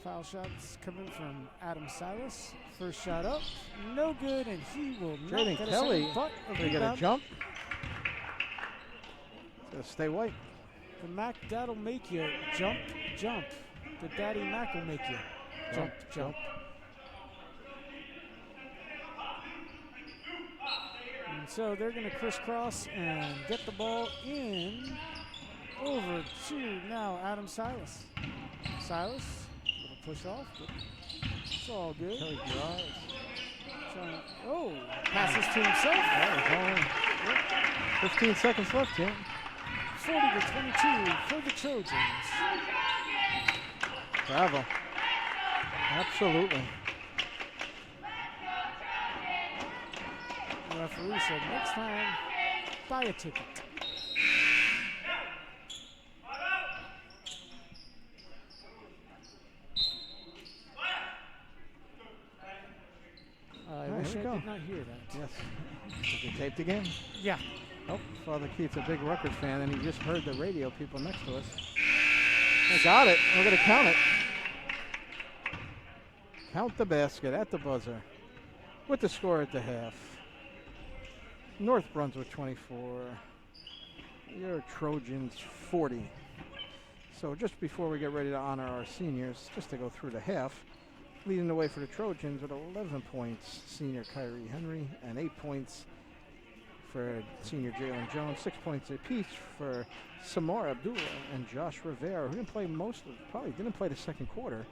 Speaker 2: Foul shots coming from Adam Silas. First shot up, no good, and he will not
Speaker 1: Jaden
Speaker 2: get
Speaker 1: Kelly,
Speaker 2: a second, but a
Speaker 1: they get a
Speaker 2: rebound.
Speaker 1: jump. Gotta stay white.
Speaker 2: The Mac Dad'll make you jump, jump. The Daddy Mac will make you jump, jump. And so they're going to crisscross and get the ball in over to now Adam Silas. Silas, little push off, but it's all good.
Speaker 1: Kelly drives.
Speaker 2: Oh, passes to himself.
Speaker 1: That was only 15 seconds left, yeah.
Speaker 2: 40-22 for the Trojans.
Speaker 1: Bravo. Absolutely.
Speaker 2: The referee said next time, buy a ticket. I wish I did not hear that.
Speaker 1: Yes. Did you tape the game?
Speaker 2: Yeah.
Speaker 1: Oh, Father Keith's a big record fan, and he just heard the radio people next to us. I got it. We're going to count it. Count the basket at the buzzer with the score at the half. North Brunswick 24. Your Trojans 40. So just before we get ready to honor our seniors, just to go through the half, leading the way for the Trojans with 11 points, senior Kyrie Henry, and 8 points for senior Jarelyn Jones, 6 points apiece for Samar Abdullah and Josh Rivera, who didn't play probably didn't play the second quarter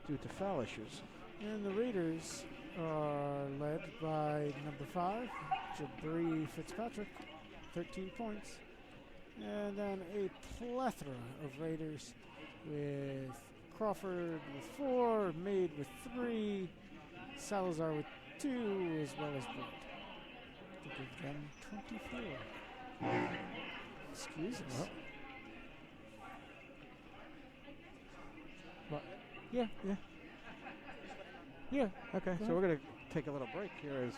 Speaker 1: due to foul issues.
Speaker 2: And the Raiders are led by number 5, Jabri Fitzpatrick, 13 points. And then a plethora of Raiders with Crawford with 4, Maid with 3, Salazar with 2, as well as Wood, to give them 24. Excuse us.
Speaker 1: Well.
Speaker 2: But, yeah.
Speaker 1: Okay, so we're going to take a little break here as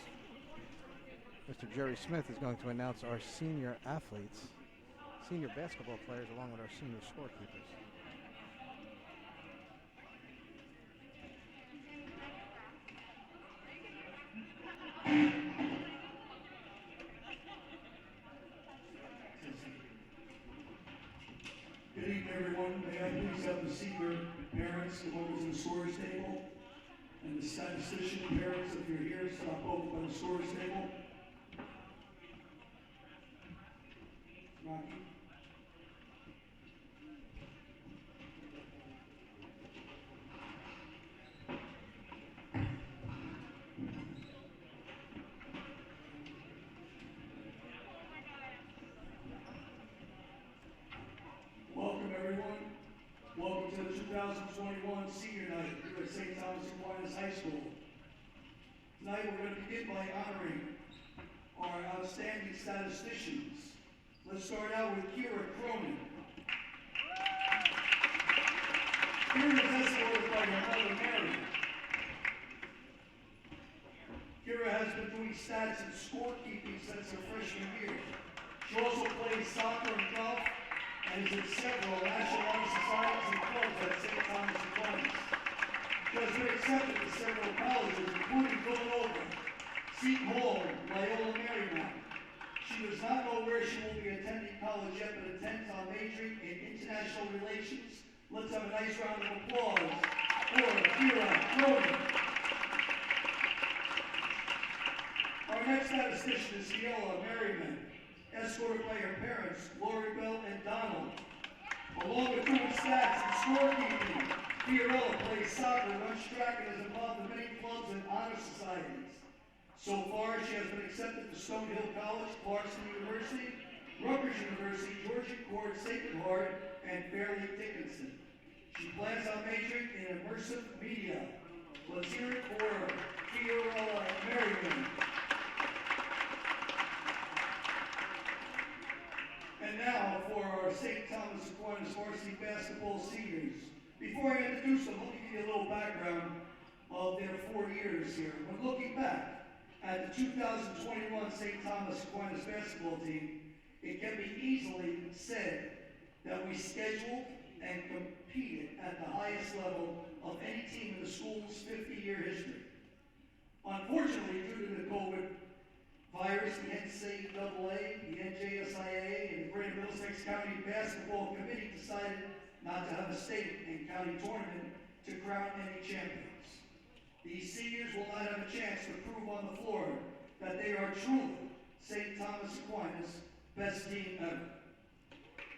Speaker 1: Mr. Jerry Smith is going to announce our senior athletes, senior basketball players, along with our senior scorekeepers.
Speaker 5: Good evening, everyone. May I please have the senior parents, the ones in the scores table, and the statistician parents, if you're here, stop both by the scores table. Rocky. Welcome, everyone. Welcome to the 2021 Senior Night here at St. Thomas Aquinas High School. Tonight we're going to begin by honoring our outstanding statisticians. Let's start out with Kira Cronin. Kira is escorted by her mother, Mary. Kira has been doing stats and scorekeeping since her freshman year. She also plays soccer and golf and is in several national honor societies and clubs at St. Thomas Aquinas. She has been accepted to several colleges, including Villanova, Seton Hall, Loyola Marymount. She does not know where she will be attending college yet, but intends on majoring in international relations. Let's have a nice round of applause for Kira Cronin. Our next statistician is Fiona Merriman, escorted by her parents, Lori Bell and Donald. Along with doing stats and scorekeeping, Fiorella plays soccer, runs track, and is involved in many clubs and honor societies. So far, she has been accepted to Stonehill College, Clarkson University, Rutgers University, Georgia Court, Sacred Heart, and Fairleigh Dickinson. She plans on majoring in immersive media. Let's hear it for Fiorella Merriman. And now for our St. Thomas Aquinas varsity basketball seniors. Before I introduce them, let me give you a little background of their 4 years here. When looking back at the 2021 St. Thomas Aquinas basketball team, it can be easily said that we scheduled and competed at the highest level of any team in the school's 50-year history. Unfortunately, due to the COVID virus, the NCAA, the NJSIA, and the Greater Middlesex County Basketball Committee decided not to have a state and county tournament to crown any champions. These seniors will not have a chance to prove on the floor that they are truly St. Thomas Aquinas' best team ever.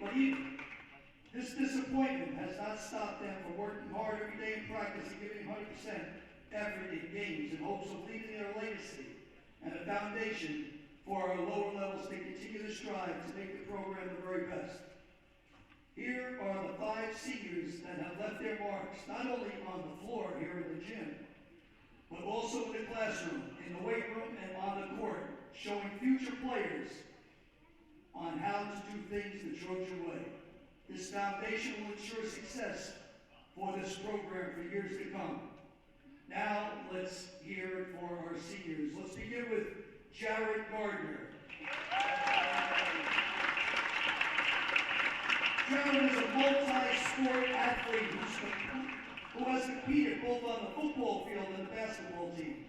Speaker 5: But even This disappointment has not stopped them from working hard every day in practice and giving 100% effort in games in hopes of leaving their legacy and a foundation for our lower levels to continue to strive to make the program the very best. Here are the 5 seniors that have left their marks, not only on the floor here in the gym, but also in the classroom, in the weight room, and on the court, showing future players on how to do things the Trojan way. This foundation will ensure success for this program for years to come. Now, let's hear it for our seniors. Let's begin with Gardner. Jarelyn is a multi-sport athlete who has competed both on the football field and the basketball team.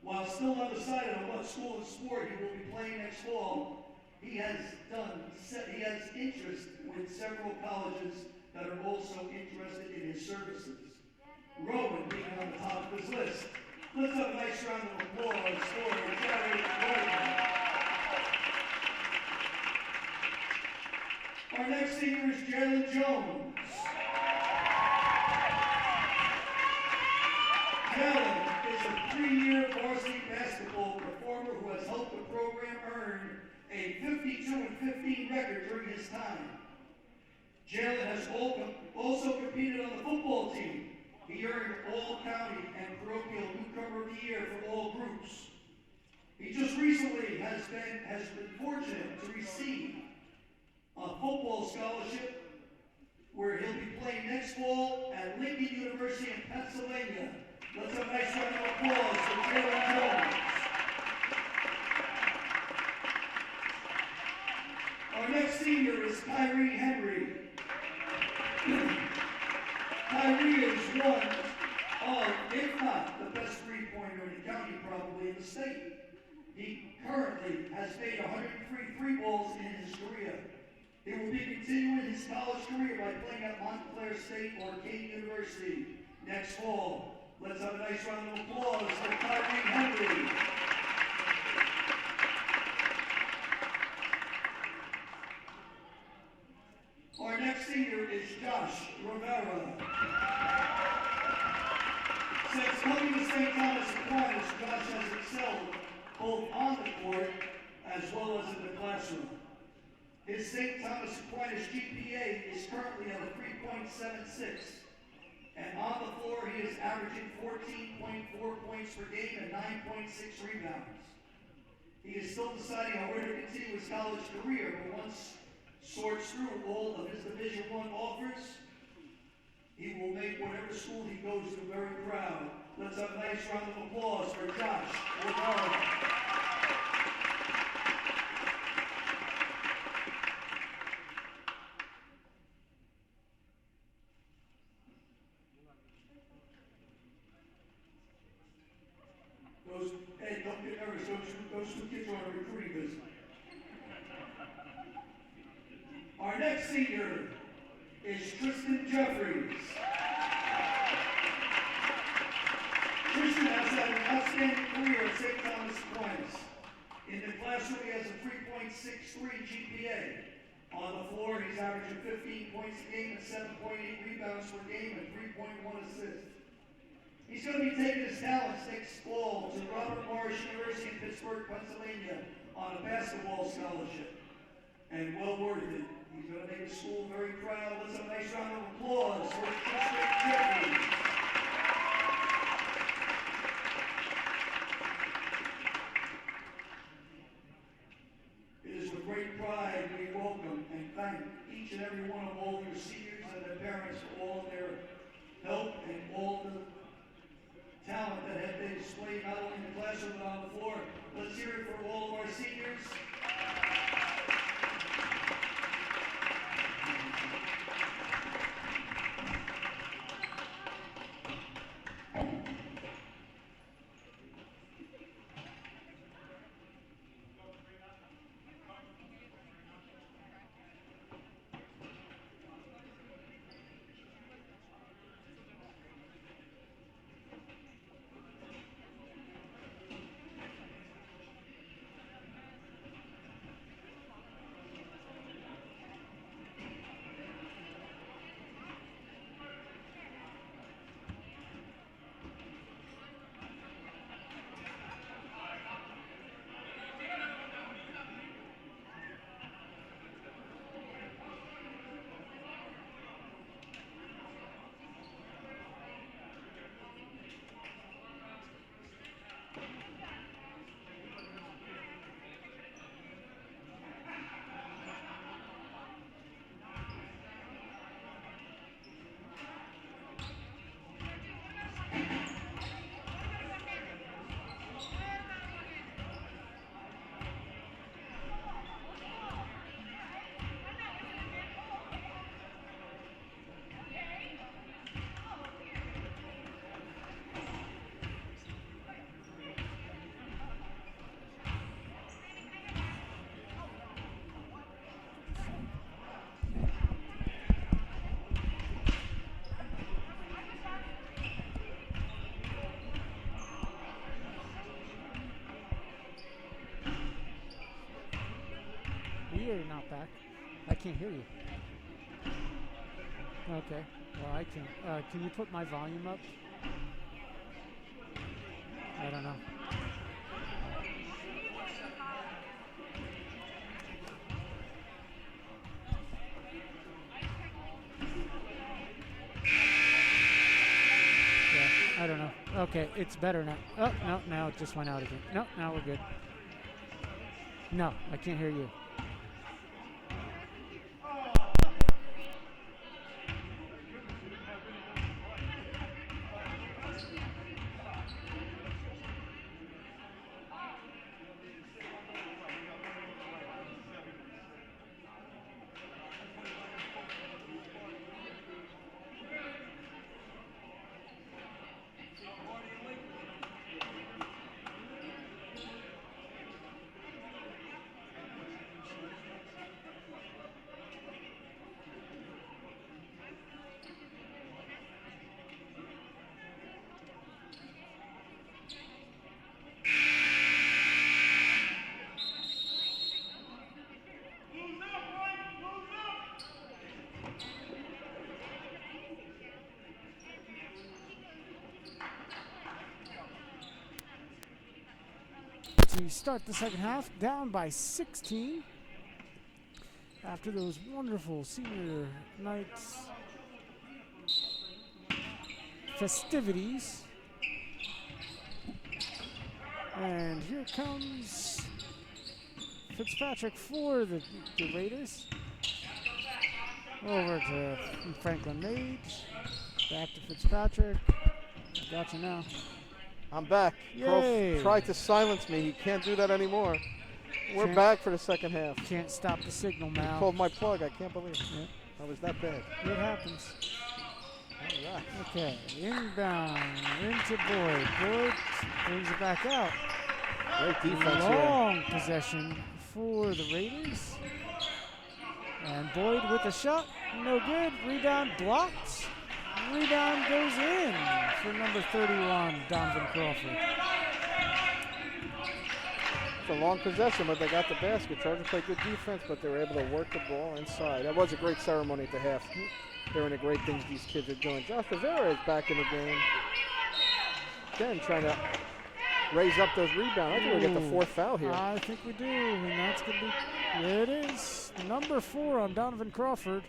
Speaker 5: While still undecided on what school and sport he will be playing next fall, he has interest with several colleges that are also interested in his services. Rowan being on the top of his list. Let's have a nice round of applause for Jarelyn Jones. Our next senior is Jarelyn Jones. Jarelyn is a 3-year varsity basketball performer who has helped the program earn a 52-15 record during his time. Jarelyn has also competed on the football team. He earned All-County and Parochial Newcomer of the Year for all groups. He just recently has been fortunate to receive a football scholarship where he'll be playing next fall at Lincoln University in Pennsylvania. Let's have a nice round of applause for Jarelyn Jones. Our next senior is Kyrie Henry. Kyrie is one of, if not the best three-pointer in the county, probably in the state. He currently has made 103 free balls in his career. He will be continuing his college career by playing at Montclair State or King University next fall. Let's have a nice round of applause for Kyrie Henry. Our next senior is Josh Romero. Since coming to St. Thomas Aquinas, Josh has excelled both on the court as well as in the classroom. His St. Thomas Aquinas GPA is currently at a 3.76, and on the floor he is averaging 14.4 points per game and 9.6 rebounds. He is still deciding on where to continue his college career, but once sorts through all of his Division I offers, he will make whatever school he goes to very proud. Let's have a nice round of applause for Josh Romero. Hey, don't get nervous. Those 2 kids are on a recruiting visit. Our next senior is Tristan Jeffries. Tristan has had an outstanding career at St. Thomas Aquinas. In the classroom, he has a 3.63 GPA. On the floor, he's averaging 15 points a game and 7.8 rebounds per game and 3.1 assists. He's going to be taking his talents next fall to Robert Morris University in Pittsburgh, Pennsylvania on a basketball scholarship. And well worth it. He's going to make the school very proud. Let's have a nice round of applause for Tristan Jeffries. It is with great pride we welcome and thank each and every one of all your seniors and their parents for all of their help and all the talent that have been displayed not only in the classroom but on the floor. Let's hear it for all of our seniors.
Speaker 2: You're not back. I can't hear you. Okay. Well, I can't. Can you put my volume up? I don't know. I don't know. Okay, it's better now. Oh, no, now it just went out again. No, now we're good. No, I can't hear you. To start the second half, down by 16 after those wonderful senior nights festivities. And here comes Fitzpatrick for the Raiders. Over to Franklin Mage. Back to Fitzpatrick. Got you now.
Speaker 1: I'm back.
Speaker 2: Yay.
Speaker 1: Pro tried to silence me. He can't do that anymore. We're back for the second half.
Speaker 2: Can't stop the signal
Speaker 1: He
Speaker 2: now.
Speaker 1: pulled my plug. I can't believe it.
Speaker 2: Yeah.
Speaker 1: That was that bad.
Speaker 2: It happens.
Speaker 1: All right.
Speaker 2: Okay, inbound into Boyd. Boyd brings it back out.
Speaker 1: Great defense here.
Speaker 2: Long possession for the Raiders. And Boyd with a shot. No good. Rebound blocked. Rebound goes in for number 31, Donovan Crawford.
Speaker 1: It's a long possession, but they got the basket. Trojans played good defense, but they were able to work the ball inside. That was a great ceremony at the half. They're the great things these kids are doing. Josh Rivera is back in the game. Again, trying to raise up those rebounds. I think we'll get the fourth foul here.
Speaker 2: I think we do, and that's going to be, there it is. Number 4 on Donovan Crawford.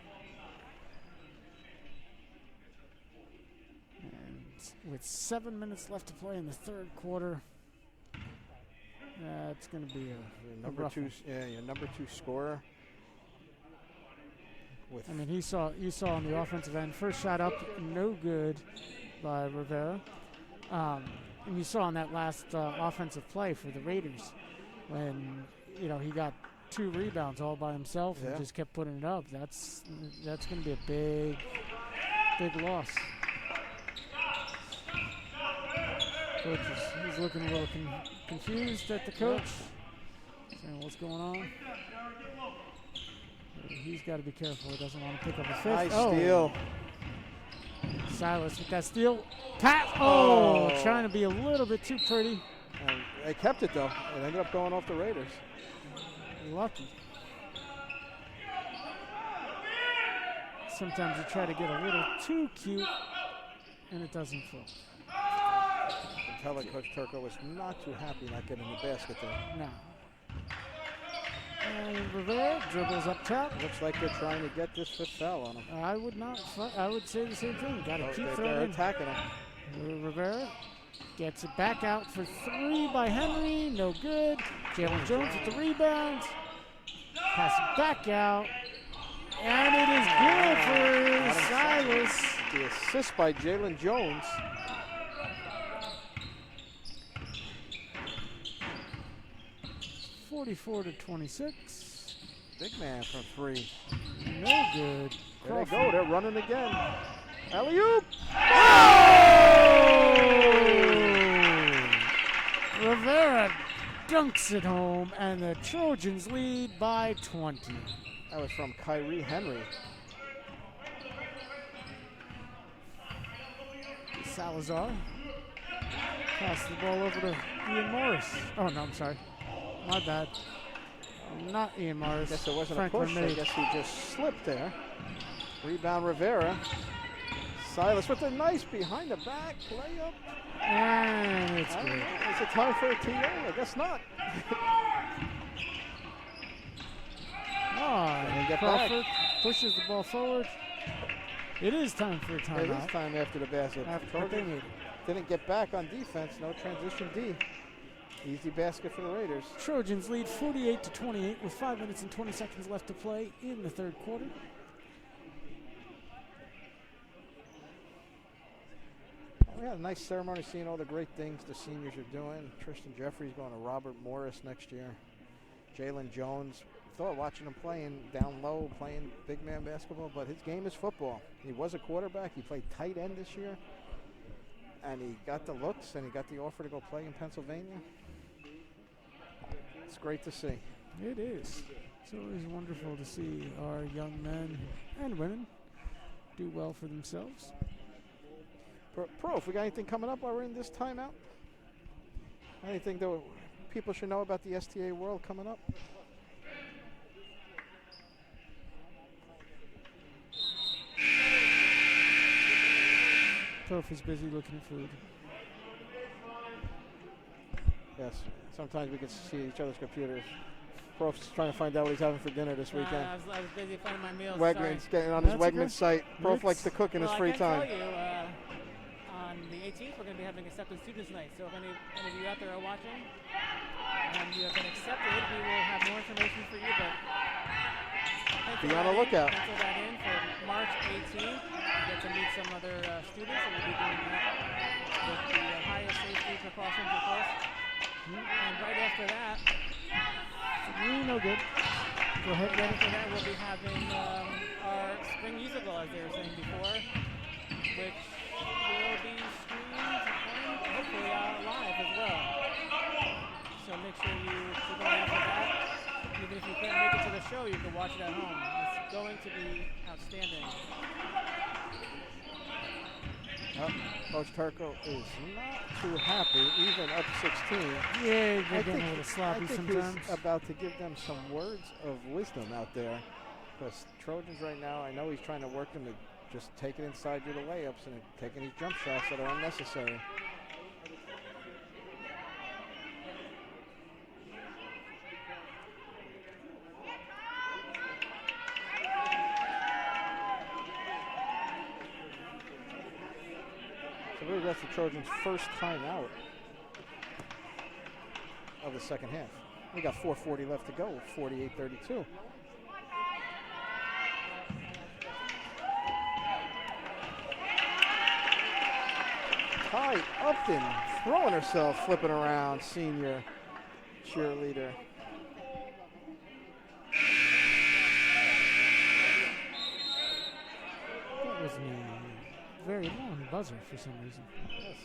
Speaker 2: And with 7 minutes left to play in the third quarter, it's going to be a
Speaker 1: number
Speaker 2: rough
Speaker 1: two,
Speaker 2: one.
Speaker 1: yeah, your number 2 scorer.
Speaker 2: I mean, you saw on the offensive end, first shot up, no good by Rivera. And you saw on that last offensive play for the Raiders when, he got 2 rebounds all by himself and just kept putting it up. That's going to be a big loss. Coach he's looking a little confused at the coach, saying what's going on. He's got to be careful. He doesn't want to pick up a fifth.
Speaker 1: Nice steal.
Speaker 2: Silas with that steal. Pat! Oh, trying to be a little bit too pretty.
Speaker 1: And they kept it, though. It ended up going off the Raiders.
Speaker 2: Lucky. Sometimes you try to get a little too cute, and it doesn't flow.
Speaker 1: You can tell that Coach Turco was not too happy not getting the basket there.
Speaker 2: No. And Rivera dribbles up top.
Speaker 1: Looks like they're trying to get this fifth foul on him.
Speaker 2: I would say the same thing. Got to keep
Speaker 1: They're
Speaker 2: throwing.
Speaker 1: attacking him.
Speaker 2: Rivera gets it back out for 3 by Henry. No good. Jarelyn Jones with the rebound. Pass it back out. And it is good for Silas.
Speaker 1: The assist by Jarelyn Jones.
Speaker 2: (44-26).
Speaker 1: Big man from 3.
Speaker 2: No good.
Speaker 1: There they go. They're running again. Alley-oop!
Speaker 2: Oh! Rivera dunks it home, and the Trojans lead by 20.
Speaker 1: That was from Kyrie Henry.
Speaker 2: Salazar. Pass the ball over to Ian Morris. Oh, no, I'm sorry. My bad. Not Ian Morris.
Speaker 1: Guess it wasn't
Speaker 2: Franklin
Speaker 1: a push. I
Speaker 2: Mage.
Speaker 1: guess he just slipped there. Rebound Rivera. Silas with a nice behind the back layup.
Speaker 2: And it's
Speaker 1: I don't
Speaker 2: good.
Speaker 1: know. Is it time for a TO? I guess not.
Speaker 2: And
Speaker 1: get
Speaker 2: Crawford pushes the ball forward. It is time for a
Speaker 1: It
Speaker 2: timeout.
Speaker 1: is time after the basket.
Speaker 2: After what they
Speaker 1: Trojans
Speaker 2: need.
Speaker 1: didn't get back on defense. No transition D. Easy basket for the Raiders.
Speaker 2: Trojans lead 48-28 with 5 minutes and 20 seconds left to play in the third quarter.
Speaker 1: We had a nice ceremony seeing all the great things the seniors are doing. Tristan Jeffries going to Robert Morris next year. Jarelyn Jones. Thought watching him playing down low, playing big man basketball, but his game is football. He was a quarterback. He played tight end this year. And he got the looks and he got the offer to go play in Pennsylvania. It's great to see.
Speaker 2: It is. It's always wonderful to see our young men and women do well for themselves.
Speaker 1: Prof, we got anything coming up while we're in this timeout? Anything that people should know about the STA world coming up?
Speaker 2: Prof is busy looking at food.
Speaker 1: Yes. Sometimes we can see each other's computers. Prof's trying to find out what he's having for dinner this weekend.
Speaker 4: I was busy finding my meals.
Speaker 1: Wegmans, getting on his
Speaker 2: That's
Speaker 1: Wegmans site. Prof
Speaker 2: It's-
Speaker 1: likes to cook in his free time.
Speaker 4: I can tell you, on the 18th, we're going to be having Accepted Students Night. So if any of you out there are watching and you have been accepted, we will have more information for you. But
Speaker 1: Be on the lookout.
Speaker 4: Pencil that in for March 18th. You get to meet some other students, and we'll be doing that with the highest safety precautions, of course. And right after that,
Speaker 2: Really no good. Go ahead.
Speaker 4: right after that, we'll be having our spring musical, as they were saying before, which will be streamed and hopefully live as well. So make sure you keep an eye out for that. Even if you can't make it to the show, you can watch it at home. It's going to be outstanding.
Speaker 1: Coach Turco is not too happy, even up 16.
Speaker 2: Yeah, they're getting a little sloppy
Speaker 1: I think
Speaker 2: sometimes.
Speaker 1: he's about to give them some words of wisdom out there. Because Trojans right now, I know he's trying to work them to just take it inside, do the layups, and taking these jump shots that are unnecessary. I believe that's the Trojans' first time out of the second half. We got 4:40 left to go, 48-32. Ty Upton throwing herself, flipping around, senior cheerleader.
Speaker 2: That was a very long buzzer for some reason.
Speaker 1: Yes.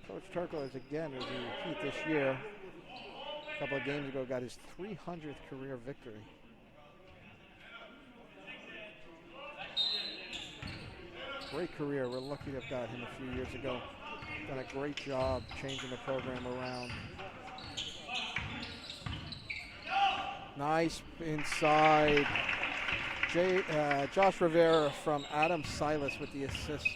Speaker 1: Coach Turco is again, as he repeat this year, a couple of games ago, got his 300th career victory. Great career. We're lucky to have got him a few years ago. Done a great job changing the program around. Nice inside. Josh Rivera from Adam Silas with the assist.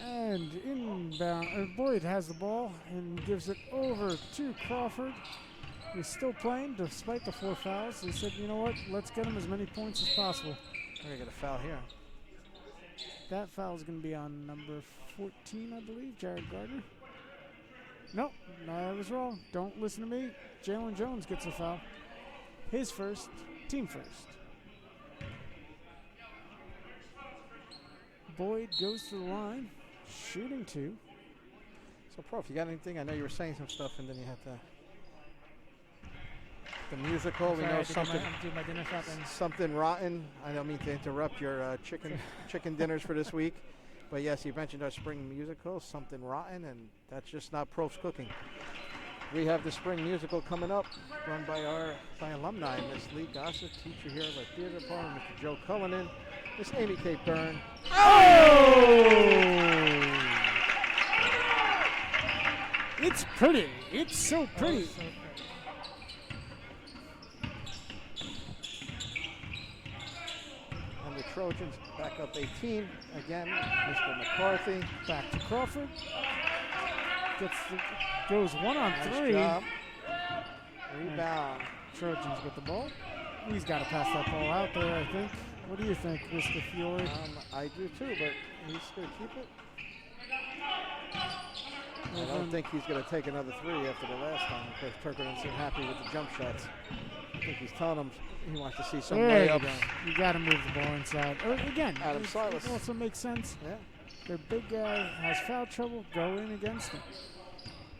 Speaker 2: And inbound, Boyd has the ball and gives it over to Crawford. He's still playing despite the 4 fouls. He said, you know what, let's get him as many points as possible.
Speaker 1: We're going to get a foul here.
Speaker 2: That foul is going to be on number 14, I believe, Jared Gardner. Nope, no, I was wrong. Don't listen to me. Jarelyn Jones gets a foul. His first, team first. Boyd goes to the line, shooting 2.
Speaker 1: So, Prof, you got anything? I know you were saying some stuff, and then you had the musical.
Speaker 4: Sorry,
Speaker 1: We
Speaker 4: I
Speaker 1: know
Speaker 4: had to
Speaker 1: something.
Speaker 4: do my dinner shopping.
Speaker 1: Something rotten. I don't mean to interrupt your chicken dinners for this week, but yes, you mentioned our spring musical, Something Rotten, and that's just not Prof's cooking. We have the spring musical coming up, run by alumni, Miss Lee Gossett, teacher here at the theater department, Mr. Joe Cullinan, Miss Amy K. Byrne.
Speaker 2: Oh! It's pretty. It's so pretty.
Speaker 4: Oh, so pretty.
Speaker 1: And the Trojans back up 18. Again, Mr. McCarthy.
Speaker 2: Back to Crawford. Goes 1 on
Speaker 1: Nice
Speaker 2: 3.
Speaker 1: job. Rebound.
Speaker 2: Trojans get the ball. He's got to pass that ball out there, I think. What do you think, Mr. Fiore?
Speaker 1: I do too, but he's going to keep it. I don't think he's going to take another 3 after the last time because Turco doesn't seem happy with the jump shots. I think he's telling him he wants to see some
Speaker 2: There you
Speaker 1: layups.
Speaker 2: go. You got to move the ball inside. Or again,
Speaker 1: Adam Silas.
Speaker 2: it also makes sense.
Speaker 1: Yeah.
Speaker 2: Their big guy has foul trouble. Go in against him.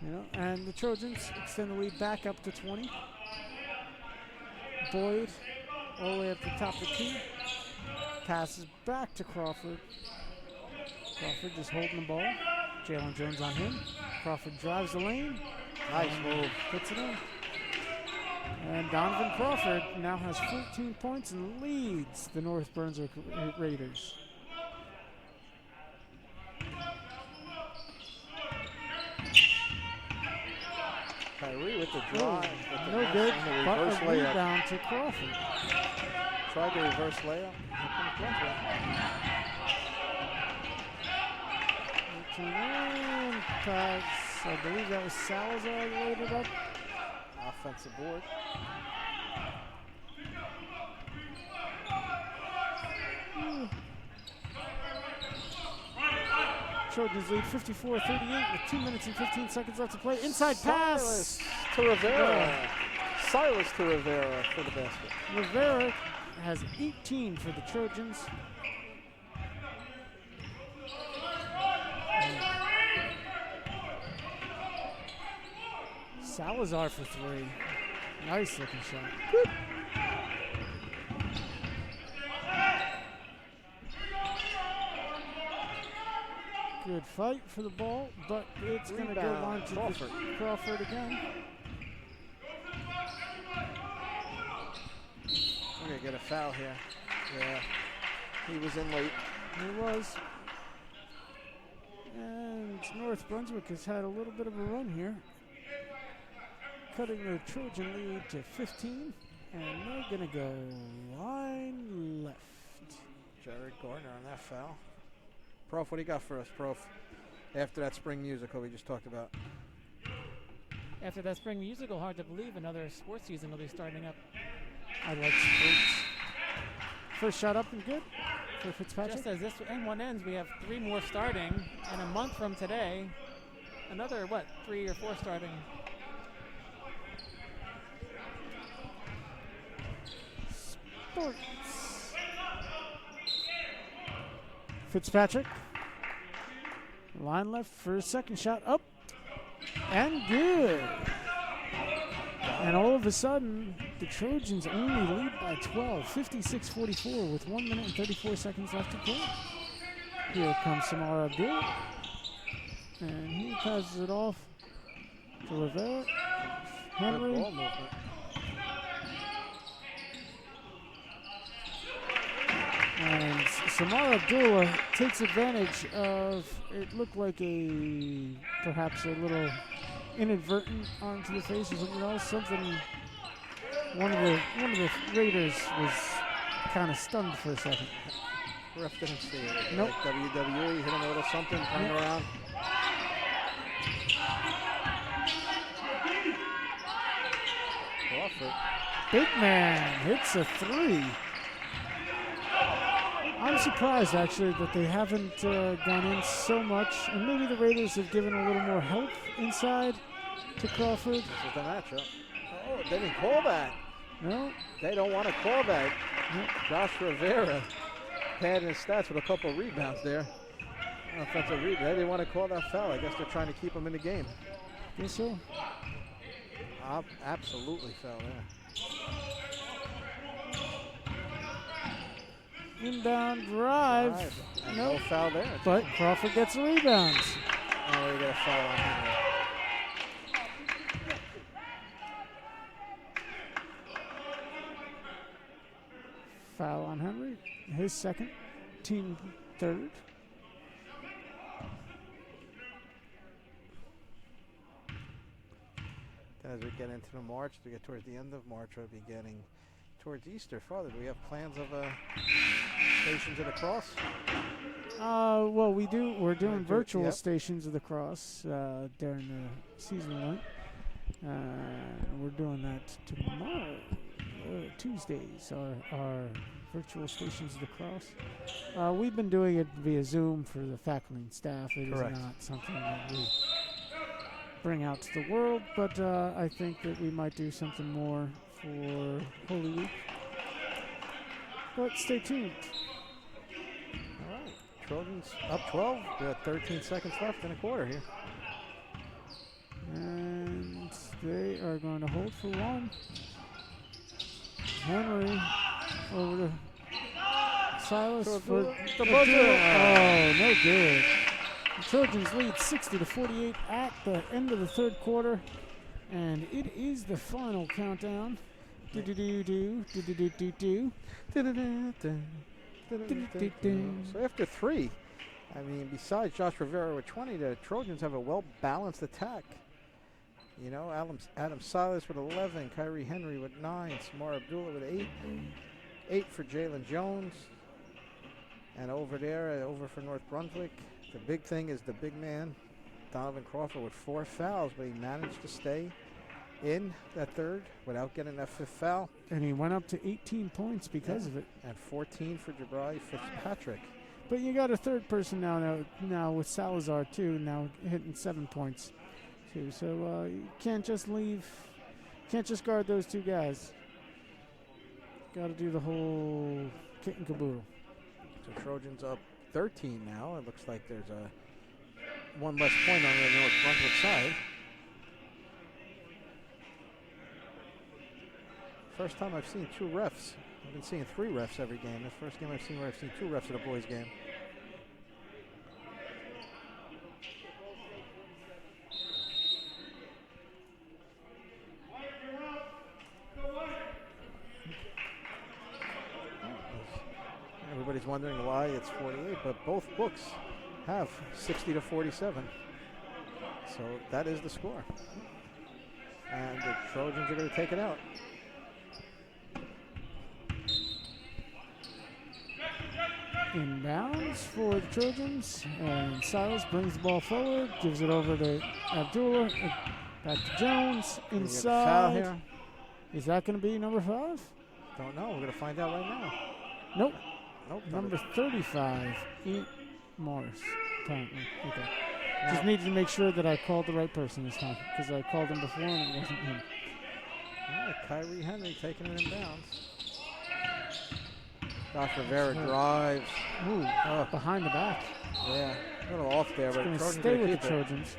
Speaker 2: You know, and the Trojans extend the lead back up to 20. Boyd all the way up the top of the key. Passes back to Crawford. Crawford just holding the ball. Jarelyn Jones on him. Crawford drives the lane.
Speaker 1: Nice move.
Speaker 2: Puts it in. And Donovan Crawford now has 14 points and leads the North Brunswick Raiders.
Speaker 1: Kyrie with the drive. With the
Speaker 2: No
Speaker 1: nice
Speaker 2: good,
Speaker 1: on the
Speaker 2: but
Speaker 1: reverse
Speaker 2: a
Speaker 1: layup.
Speaker 2: rebound to Crawford.
Speaker 1: Tried the reverse layup. Here comes Brunswick.
Speaker 2: 18 pass. I believe that was Salazar that laid it up.
Speaker 1: Offensive board.
Speaker 2: Trojans lead 54-38 with 2 minutes and 15 seconds left to play. Inside pass.
Speaker 1: Silas to Rivera. Silas to Rivera for the basket.
Speaker 2: Rivera has 18 for the Trojans. Salazar for 3. Nice looking shot. Good. Good fight for the ball, but it's going to go
Speaker 1: Rebound,
Speaker 2: on to
Speaker 1: Crawford.
Speaker 2: Crawford again.
Speaker 1: We're going to get a foul here. Yeah. He was in late.
Speaker 2: He was. And North Brunswick has had a little bit of a run here, cutting the Trojan lead to 15, and they're going to go line left.
Speaker 1: Jared Gardner on that foul. Prof, what do you got for us, Prof? After that spring musical we just talked about.
Speaker 4: After that spring musical, hard to believe another sports season will be starting up.
Speaker 2: I like sports. First shot up and good for Fitzpatrick.
Speaker 4: Just as this one ends, we have 3 more starting, and a month from today, another, 3 or 4 starting.
Speaker 2: Sports. Fitzpatrick. Line left for his second shot. Up. And good. And all of a sudden, the Trojans only lead by 12, 56-44 with 1 minute and 34 seconds left to play. Here comes Samar Abdul. And he passes it off to Rivera. Henry.
Speaker 1: Good ball movement.
Speaker 2: And Samar Abdullah takes advantage of, it looked like perhaps a little inadvertent onto the face or something else. One of the Raiders was kind of stunned for a second.
Speaker 1: Ref didn't see it.
Speaker 2: Nope.
Speaker 1: Like WWE hit him a little something, turned around. Crawford.
Speaker 2: Big man hits a 3. I'm surprised actually that they haven't gone in so much, and maybe the Raiders have given a little more help inside to Crawford.
Speaker 1: This is the matchup. Oh, they didn't call that.
Speaker 2: No,
Speaker 1: They don't want to call that.
Speaker 2: Nope.
Speaker 1: Josh Rivera had his stats with a couple of rebounds there. Offensive rebound. They didn't want to call that foul. I guess they're trying to keep him in the game.
Speaker 2: guess so.
Speaker 1: Absolutely foul there.
Speaker 2: Inbound drive.
Speaker 1: And
Speaker 2: Nope.
Speaker 1: no foul there.
Speaker 2: But Crawford gets the rebounds.
Speaker 1: Oh, they get a foul on him.
Speaker 2: Foul on Henry. His second. Team third.
Speaker 1: as we get into the March, we get towards the end of March, we'll be getting towards Easter. Father, do we have plans of Stations of the Cross?
Speaker 2: Well, we do. We're doing virtual
Speaker 1: yep.
Speaker 2: Stations of the Cross during the season one. We're doing that tomorrow, Tuesdays. Our virtual Stations of the Cross. We've been doing it via Zoom for the faculty and staff. It
Speaker 1: Correct.
Speaker 2: is not something that we bring out to the world, but I think that we might do something more for Holy Week. But stay tuned.
Speaker 1: All right. Trojans up 12. We got 13 seconds left in a quarter here.
Speaker 2: And they are going to hold for one. Henry over to Silas for
Speaker 1: the buzzer.
Speaker 2: Oh, no good. The Trojans lead 60-48 at the end of the third quarter. And it is the final countdown.
Speaker 1: So after 3, I mean, besides Josh Rivera with 20, the Trojans have a well-balanced attack. You know, Adam Silas with 11, Kyrie Henry with 9, Samar Abdullah with 8, 8 for Jarelyn Jones. And over there, over for North Brunswick, the big thing is the big man, Donovan Crawford with 4 fouls, but he managed to stay in that third without getting that 5th foul.
Speaker 2: And he went up to 18 points because of it.
Speaker 1: And 14 for Jabari Fitzpatrick.
Speaker 2: But you got a third person now with Salazar too, now hitting 7 points too. So you can't just guard those 2 guys. Got to do the whole kit and caboodle.
Speaker 1: So Trojans up 13 now. It looks like there's one less point on the North Brunswick side. First time I've seen 2 refs. I've been seeing 3 refs every game. This first game I've seen where I've seen 2 refs at a boys game. Everybody's wondering why it's 48, but both books have 60-47. So that is the score. And the Trojans are going to take it out.
Speaker 2: Inbounds for the Trojans, and Silas brings the ball forward, gives it over to Abdullah, back to Jones, inside.
Speaker 1: Here.
Speaker 2: Is that going to be number 5?
Speaker 1: Don't know. We're going to find out right now.
Speaker 2: Nope.
Speaker 1: Nope.
Speaker 2: Number 35, Morris, apparently. Okay.
Speaker 1: Now,
Speaker 2: Just needed to make sure that I called the right person this time, because I called him before and it wasn't him.
Speaker 1: all right, Kyrie Henry taking it inbounds. Josh Rivera drives.
Speaker 2: Ooh, behind the back.
Speaker 1: Yeah, a little off there, but
Speaker 2: Going to
Speaker 1: Trojans
Speaker 2: stay
Speaker 1: gonna
Speaker 2: with
Speaker 1: keep
Speaker 2: the
Speaker 1: it.
Speaker 2: Trojans.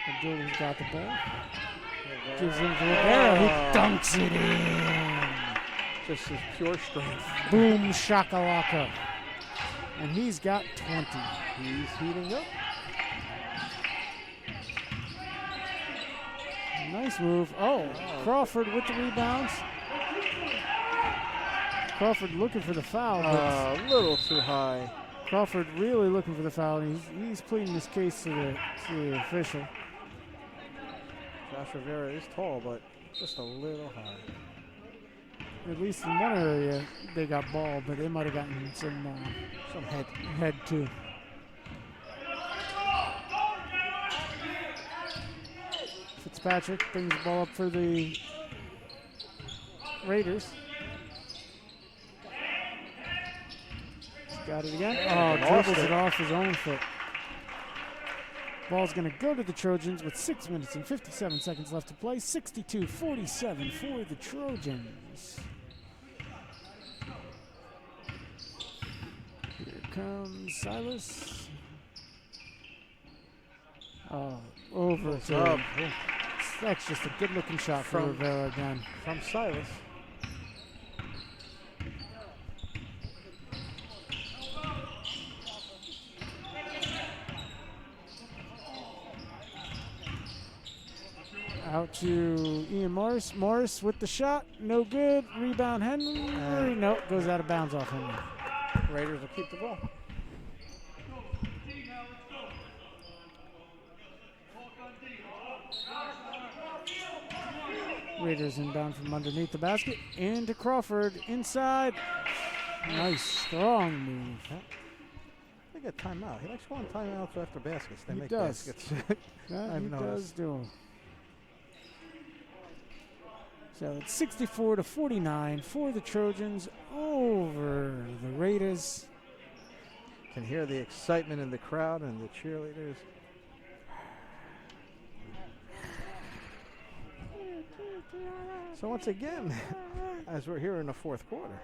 Speaker 2: Abdullah's got the ball. Gives him to Rivera. He dunks it in.
Speaker 1: Just his pure strength.
Speaker 2: Boom shakalaka. And he's got 20.
Speaker 1: He's heating up.
Speaker 2: Nice move. Oh, Crawford with the rebounds. Crawford looking for the foul. But
Speaker 1: A little too high.
Speaker 2: Crawford really looking for the foul. And he's pleading his case to the official.
Speaker 1: Josh Rivera is tall, but just a little high.
Speaker 2: At least in one area, they got ball, but they might have gotten some head too. Fitzpatrick brings the ball up for the Raiders. He's got it again. Oh, dribbles it off his own foot. Ball's going to go to the Trojans with 6 minutes and 57 seconds left to play. 62-47 for the Trojans. Here comes Silas. Oh, over to. That's just a good-looking shot from Rivera again.
Speaker 1: From Silas.
Speaker 2: Out to Ian Morris. Morris with the shot. No good. Rebound Henry. Nope. Goes out of bounds off Henry.
Speaker 1: Raiders will keep the ball.
Speaker 2: Raiders inbound from underneath the basket. Into Crawford. Inside. Nice, strong move.
Speaker 1: They get timeout. He likes going timeouts after baskets. They
Speaker 2: He
Speaker 1: make
Speaker 2: does.
Speaker 1: baskets.
Speaker 2: Yeah,
Speaker 1: I've
Speaker 2: he
Speaker 1: noticed.
Speaker 2: does do 'em. So it's 64-49 for the Trojans over the Raiders.
Speaker 1: Can hear the excitement in the crowd and the cheerleaders. So once again, as we're here in the fourth quarter,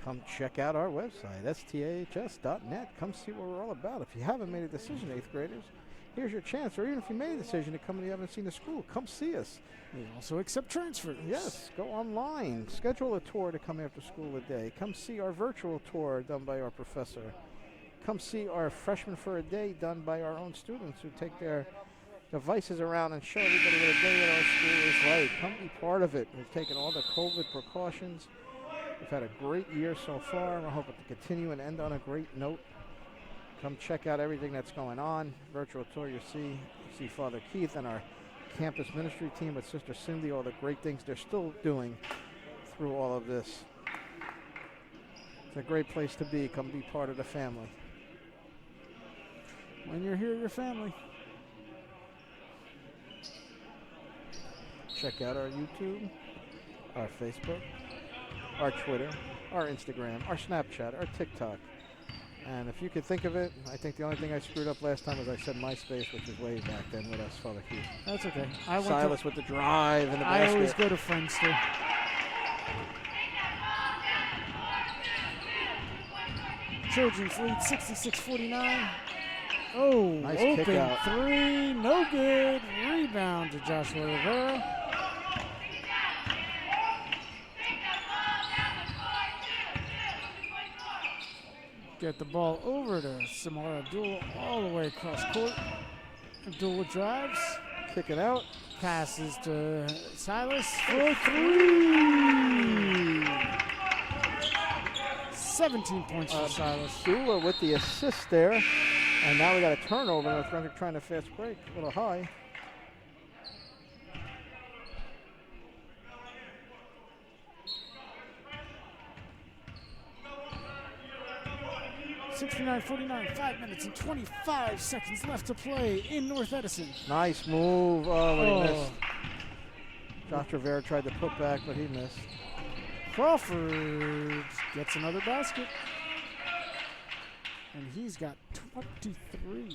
Speaker 1: come check out our website, stahs.net. Come see what we're all about. If you haven't made a decision, 8th graders, here's your chance. Or even if you made a decision to come and you haven't seen the school, come see us.
Speaker 2: We also accept transfers.
Speaker 1: Yes, go online. Schedule a tour to come after school today. Come see our virtual tour done by our professor. Come see our Freshman for a Day done by our own students who take their devices around and show everybody what a day at our school is like. Come be part of it. We've taken all the COVID precautions. We've had a great year so far, and I hope it to continue and end on a great note. Come check out everything that's going on. Virtual tour, you see Father Keith and our campus ministry team with Sister Cindy, all the great things they're still doing through all of this. It's a great place to be. Come be part of the family.
Speaker 2: When you're here, your family.
Speaker 1: Check out our YouTube, our Facebook, our Twitter, our Instagram, our Snapchat, our TikTok. And if you could think of it, I think the only thing I screwed up last time was I said MySpace, which is way back then with us, Father Keith.
Speaker 2: That's okay.
Speaker 1: Silas with the drive and the basket.
Speaker 2: I always go to Friendster. Trojans lead 66-49. Oh,
Speaker 1: Nice
Speaker 2: open
Speaker 1: kick out.
Speaker 2: three, no good. Rebound to Joshua Rivera. Get the ball over to Samara Abdul all the way across court. Abdul drives,
Speaker 1: Kick it out.
Speaker 2: passes to Silas for three. 17 points for Silas.
Speaker 1: Dula with the assist there. And now we got a turnover. North Brunswick trying to fast break. A little high.
Speaker 2: (69-49), 5 minutes and 25 seconds left to play in North Edison.
Speaker 1: Nice move. Oh, but he missed. Josh Rivera tried to put back, but he missed.
Speaker 2: Crawford gets another basket. And he's got 23.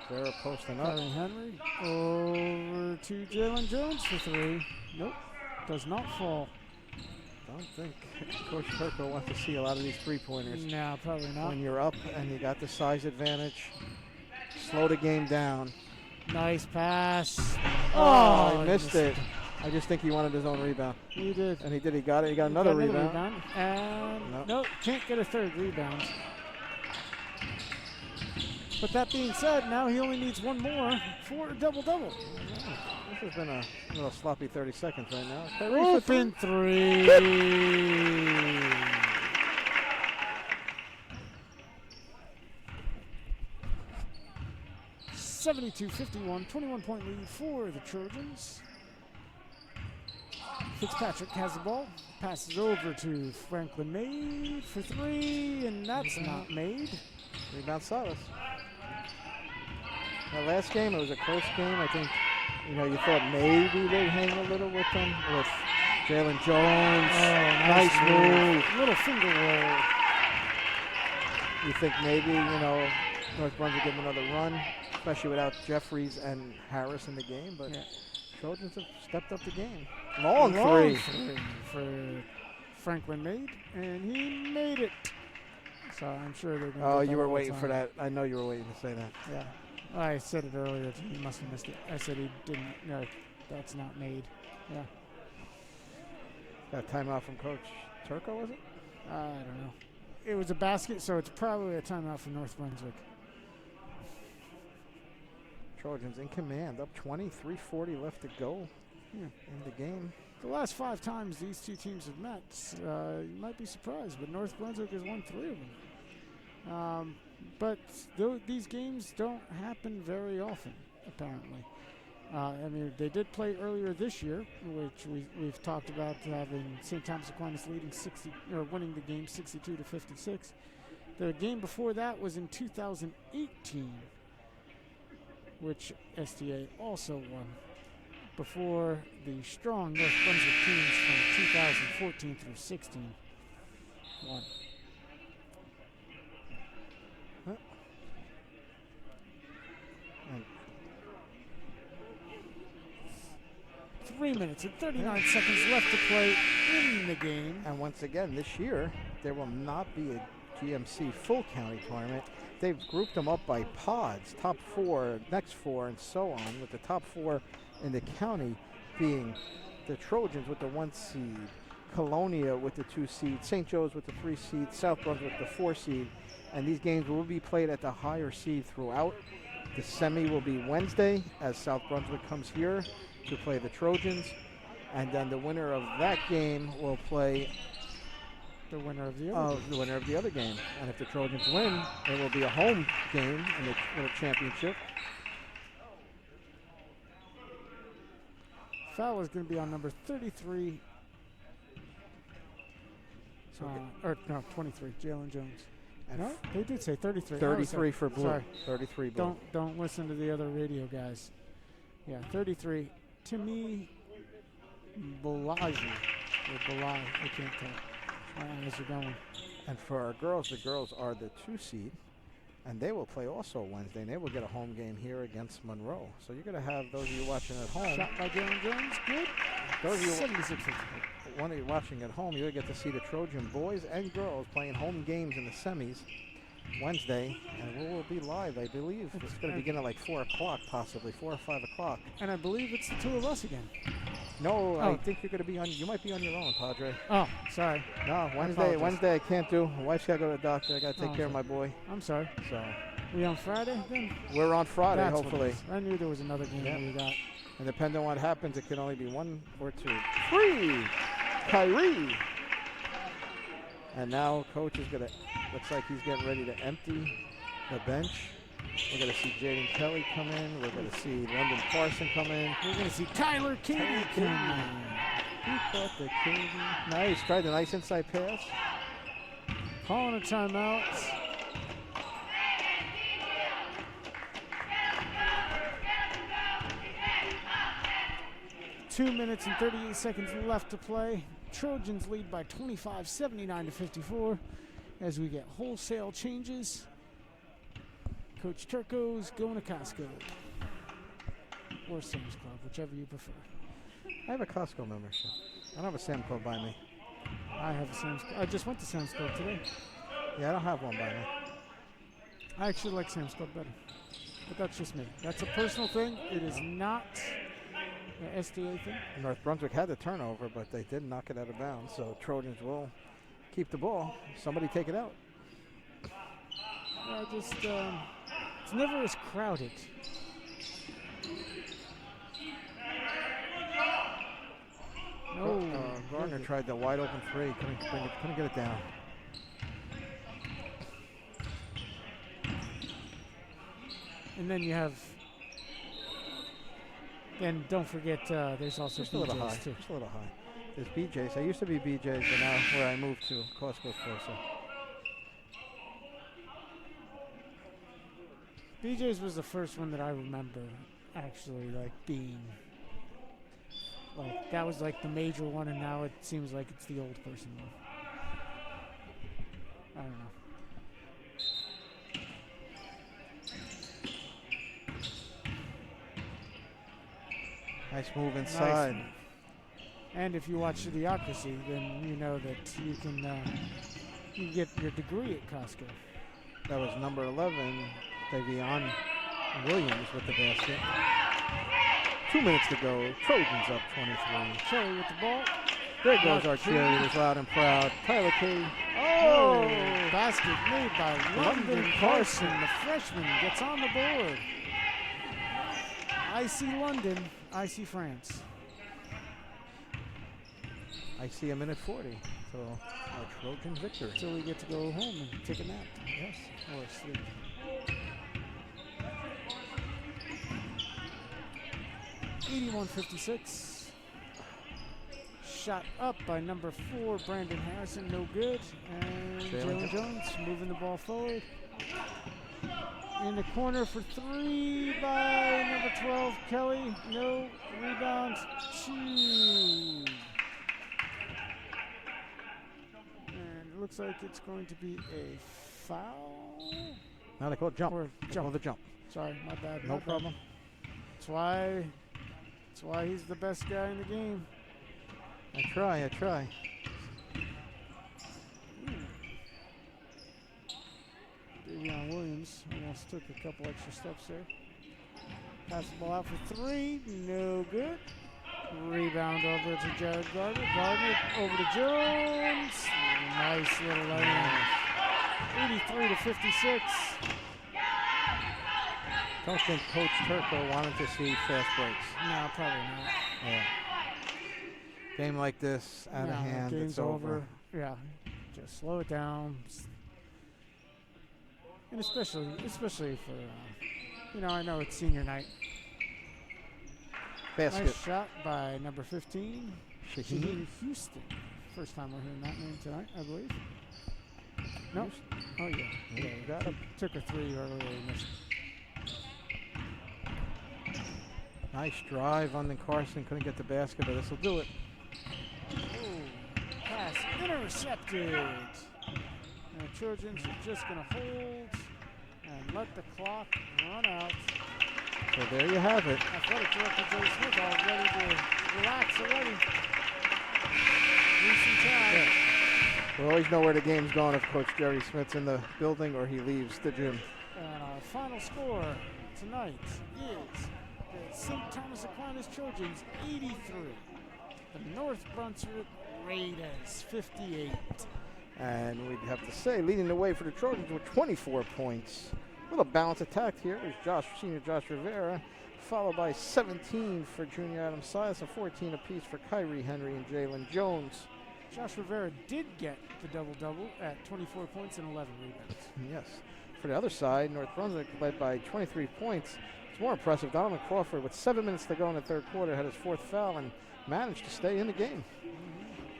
Speaker 1: Rivera posting up.
Speaker 2: Jarelyn Henry over to Jarelyn Jones for three. Nope, does not fall.
Speaker 1: Don't think Coach Turco wants to see a lot of these three-pointers.
Speaker 2: No, probably not.
Speaker 1: When you're up and you got the size advantage, slow the game down.
Speaker 2: Nice pass.
Speaker 1: Oh, he missed it. I just think he wanted his own rebound.
Speaker 2: He did.
Speaker 1: And he did. He got it. He got another rebound.
Speaker 2: And
Speaker 1: Nope.
Speaker 2: nope, can't get a third rebound. But that being said, now he only needs one more for a double-double.
Speaker 1: This has been a little sloppy 30 seconds right now.
Speaker 2: Open three. 72-51, 21-point lead for the Trojans. Fitzpatrick has the ball, passes over to Franklin Made for three, and that's not made.
Speaker 1: Rebound Silas. Now last game, it was a close game. I think, you thought maybe they'd hang a little with them, with Jarelyn Jones.
Speaker 2: Oh,
Speaker 1: nice move.
Speaker 2: Little finger roll.
Speaker 1: You think maybe, North Brunswick give them another run, especially without Jeffries and Harris in the game, but Trojans have stepped up the game. Long three
Speaker 2: for Franklin Made, and he made it. So I'm sure they're going to.
Speaker 1: Oh, you were waiting for that. I know you were waiting to say that.
Speaker 2: Yeah. I said it earlier. He must have missed it. I said he didn't. No, that's not made. Yeah.
Speaker 1: Got a timeout from Coach Turco, was it?
Speaker 2: I don't know. it was a basket, so it's probably a timeout for North Brunswick.
Speaker 1: Trojans in command, up 20, 3:40 left to go in the game.
Speaker 2: The last 5 times these two teams have met, you might be surprised, but North Brunswick has won 3 of them. But these games don't happen very often, apparently. I mean, they did play earlier this year, which we've talked about, having St. Thomas Aquinas leading winning the game 62-56. The game before that was in 2018, which STA also won, before the strong North Brunswick teams from 2014 through 16 won. 3 minutes and 39 seconds left to play in the game.
Speaker 1: And once again, this year, there will not be a GMC full county tournament. They've grouped them up by pods, top 4, next 4, and so on, with the top 4 in the county being the Trojans with the 1 seed, Colonia with the 2 seed, St. Joe's with the 3 seed, South Brunswick with the 4 seed, and these games will be played at the higher seed throughout. The semi will be Wednesday as South Brunswick comes here to play the Trojans, and then the winner of that game will play
Speaker 2: the winner of the
Speaker 1: other game. And if the Trojans win, it will be a home game in the championship.
Speaker 2: Foul is going to be on number 33. 23, Jarelyn Jones.
Speaker 1: And
Speaker 2: No, they did say 33.
Speaker 1: 33 for blue.
Speaker 2: Sorry.
Speaker 1: 33 blue.
Speaker 2: Don't listen to the other radio guys. Yeah, 33. Timmy Balaji. Or Balai, I can't tell. My eyes are going.
Speaker 1: And for our girls, the girls are the 2 seed, and they will play also Wednesday, and they will get a home game here against Monroe. So you're going to have those of you watching at home.
Speaker 2: Shot by Jarelyn Jones, good.
Speaker 1: Those of you
Speaker 2: 76-54.
Speaker 1: one of you watching at home, you'll get to see the Trojan boys and girls playing home games in the semis Wednesday, and we will be live, I believe. It's going to begin at like 4 o'clock, possibly 4 or 5 o'clock.
Speaker 2: And I believe it's the 2 of us again.
Speaker 1: No, I think you're going to be on. You might be on your own, Padre.
Speaker 2: Oh, sorry.
Speaker 1: No, Wednesday I can't do. My wife's got to go to the doctor. I got to take care of my boy.
Speaker 2: I'm sorry.
Speaker 1: So
Speaker 2: We on Friday then?
Speaker 1: we're on Friday,
Speaker 2: That's what it
Speaker 1: hopefully.
Speaker 2: is. I knew there was another game we got.
Speaker 1: And depending on what happens, it can only be 1 or 2. 3, Kyrie. And now coach is going to, looks like he's getting ready to empty the bench. We're going to see Jaden Kelly come in. We're going to see London Parson come in.
Speaker 2: We're going to see Tyler Katie come in.
Speaker 1: He caught the Katie. Nice, tried a nice inside pass.
Speaker 2: Calling a timeout. Two minutes and 38 seconds left to play. Trojans lead by 25, 79-54 as we get wholesale changes. Coach Turco's going to Costco or Sam's Club, whichever you prefer.
Speaker 1: I have a Costco membership. I don't have a Sam Club by me.
Speaker 2: I have a Sam's Club. I just went to Sam's Club today.
Speaker 1: Yeah, I don't have one by me.
Speaker 2: I actually like Sam's Club better, but that's just me. That's a personal thing. It is not an SDA thing.
Speaker 1: North Brunswick had the turnover, but they did knock it out of bounds, so Trojans will keep the ball. Somebody take it out.
Speaker 2: I just, it's never as crowded.
Speaker 1: Gardner tried the wide open 3, couldn't get it down.
Speaker 2: And then you have, and don't forget, there's also
Speaker 1: Just a little high.
Speaker 2: BJ's too.
Speaker 1: Just a little high. There's BJ's. I used to be BJ's, but now where I moved to, Costco's closer.
Speaker 2: BJ's was the first one that I remember actually like being like that was like the major one, and now it seems like it's the old person one. I don't know.
Speaker 1: Nice move inside.
Speaker 2: Nice. And if you watch Idiocracy, then you know that you can get your degree at Costco.
Speaker 1: That was number 11, Davion Williams with the basket. 2 minutes to go. Trojans up 23.
Speaker 2: Cherry with the ball.
Speaker 1: There goes our cheerleaders loud and proud. Tyler Kay.
Speaker 2: Oh,
Speaker 1: Oh!
Speaker 2: basket made by London Carson. The freshman gets on the board. I see London. I see France.
Speaker 1: I see a minute 40. So a Trojan victory.
Speaker 2: So we get to go home and take a nap.
Speaker 1: Yes.
Speaker 2: Or sleep. (81-56). Shot up by number 4, Brandon Harrison, no good. And Jarelyn Jones moving the ball forward. In the corner for 3 by number 12, Kelly. No rebound. 2. And it looks like it's going to be a foul.
Speaker 1: Now they call it jump.
Speaker 2: Or
Speaker 1: Call the jump.
Speaker 2: Sorry, my bad.
Speaker 1: No problem.
Speaker 2: That's why he's the best guy in the game.
Speaker 1: I try.
Speaker 2: Davion Williams almost took a couple extra steps there. Pass the ball out for 3, no good. Rebound over to Jared Gardner. Gardner over to Jones. Nice little layup. 83-56.
Speaker 1: Don't think Coach Turco wanted to see fast breaks.
Speaker 2: No, probably not.
Speaker 1: Yeah. Game like this, out of hand,
Speaker 2: game's
Speaker 1: it's over.
Speaker 2: Yeah, just slow it down. And especially for, I know it's senior night.
Speaker 1: Basket.
Speaker 2: Nice shot by number 15,
Speaker 1: Shaheen.
Speaker 2: Shaheen Houston. First time we're hearing that name tonight, I believe. Nope. Oh, yeah.
Speaker 1: Yeah, you got it.
Speaker 2: Took a 3 earlier. Missed.
Speaker 1: Nice drive on the Carson. Couldn't get the basket, but this will do it.
Speaker 2: Oh, pass intercepted. And the Trojans are just going to hold and let the clock run out.
Speaker 1: So there you have it.
Speaker 2: Athletic Director Joe Smith all ready to relax already. Recent time.
Speaker 1: Yeah. We'll always know where the game's going if Coach Jerry Smith's in the building or he leaves the gym.
Speaker 2: And our final score tonight is the St. Thomas Aquinas Trojans 83. The North Brunswick Raiders 58.
Speaker 1: And we'd have to say, leading the way for the Trojans with 24 points. With a balanced attack here is senior Josh Rivera, followed by 17 for junior Adam Silas and 14 apiece for Kyrie Henry and Jarelyn Jones.
Speaker 2: Josh Rivera did get the double-double at 24 points and 11 rebounds.
Speaker 1: Yes. For the other side, North Brunswick led by 23 points. It's more impressive. Donovan Crawford, with 7 minutes to go in the third quarter, had his 4th foul and managed to stay in the game.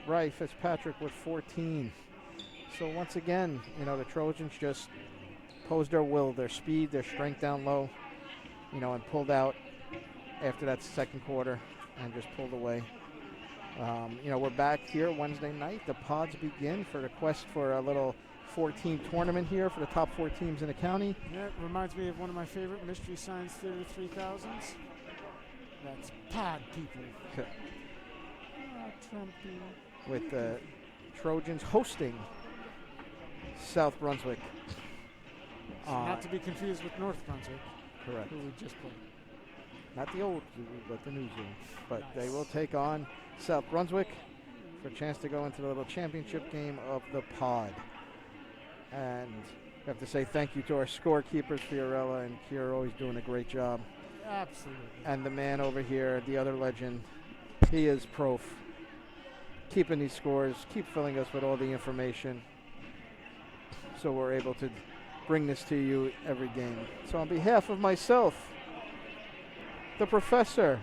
Speaker 1: Bryce Fitzpatrick with 14. So once again, the Trojans just posed their will, their speed, their strength down low, and pulled out after that second quarter and just pulled away. We're back here Wednesday night. The pods begin for the quest for a little 4-team tournament here for the top 4 teams in the county.
Speaker 2: Yeah, it reminds me of one of my favorite Mystery Science Theater 3000s. That's Pod People. Trumpy.
Speaker 1: With the Trojans hosting South Brunswick.
Speaker 2: Not to be confused with North Brunswick.
Speaker 1: Correct.
Speaker 2: Who we just played.
Speaker 1: Not the old zoo, but the new zoo. But they will take on South Brunswick for a chance to go into the little championship game of the pod. And we have to say thank you to our scorekeepers, Fiorella and Kiera, always doing a great job.
Speaker 2: Absolutely.
Speaker 1: And the man over here, the other legend, he is Prof. Keeping these scores, keep filling us with all the information so we're able to bring this to you every game. So on behalf of myself, the professor,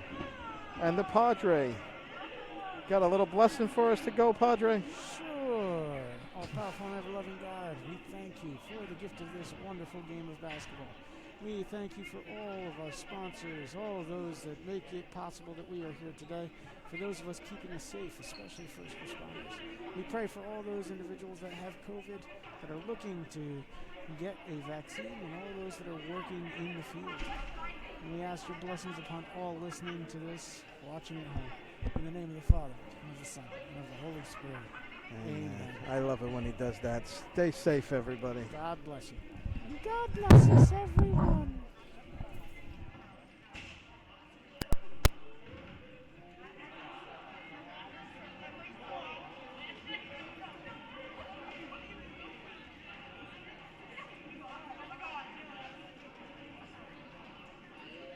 Speaker 1: and the Padre, got a little blessing for us to go, Padre?
Speaker 2: Sure. All powerful and ever-loving God, we thank you for the gift of this wonderful game of basketball. We thank you for all of our sponsors, all of those that make it possible that we are here today, for those of us keeping us safe, especially first responders. We pray for all those individuals that have COVID, that are looking to get a vaccine, and all those that are working in the field. And we ask your blessings upon all listening to this, watching at home. In the name of the Father, and of the Son, and of the Holy Spirit. Amen.
Speaker 1: I love it when he does that. Stay safe, everybody.
Speaker 2: God bless you. And God bless us, everyone.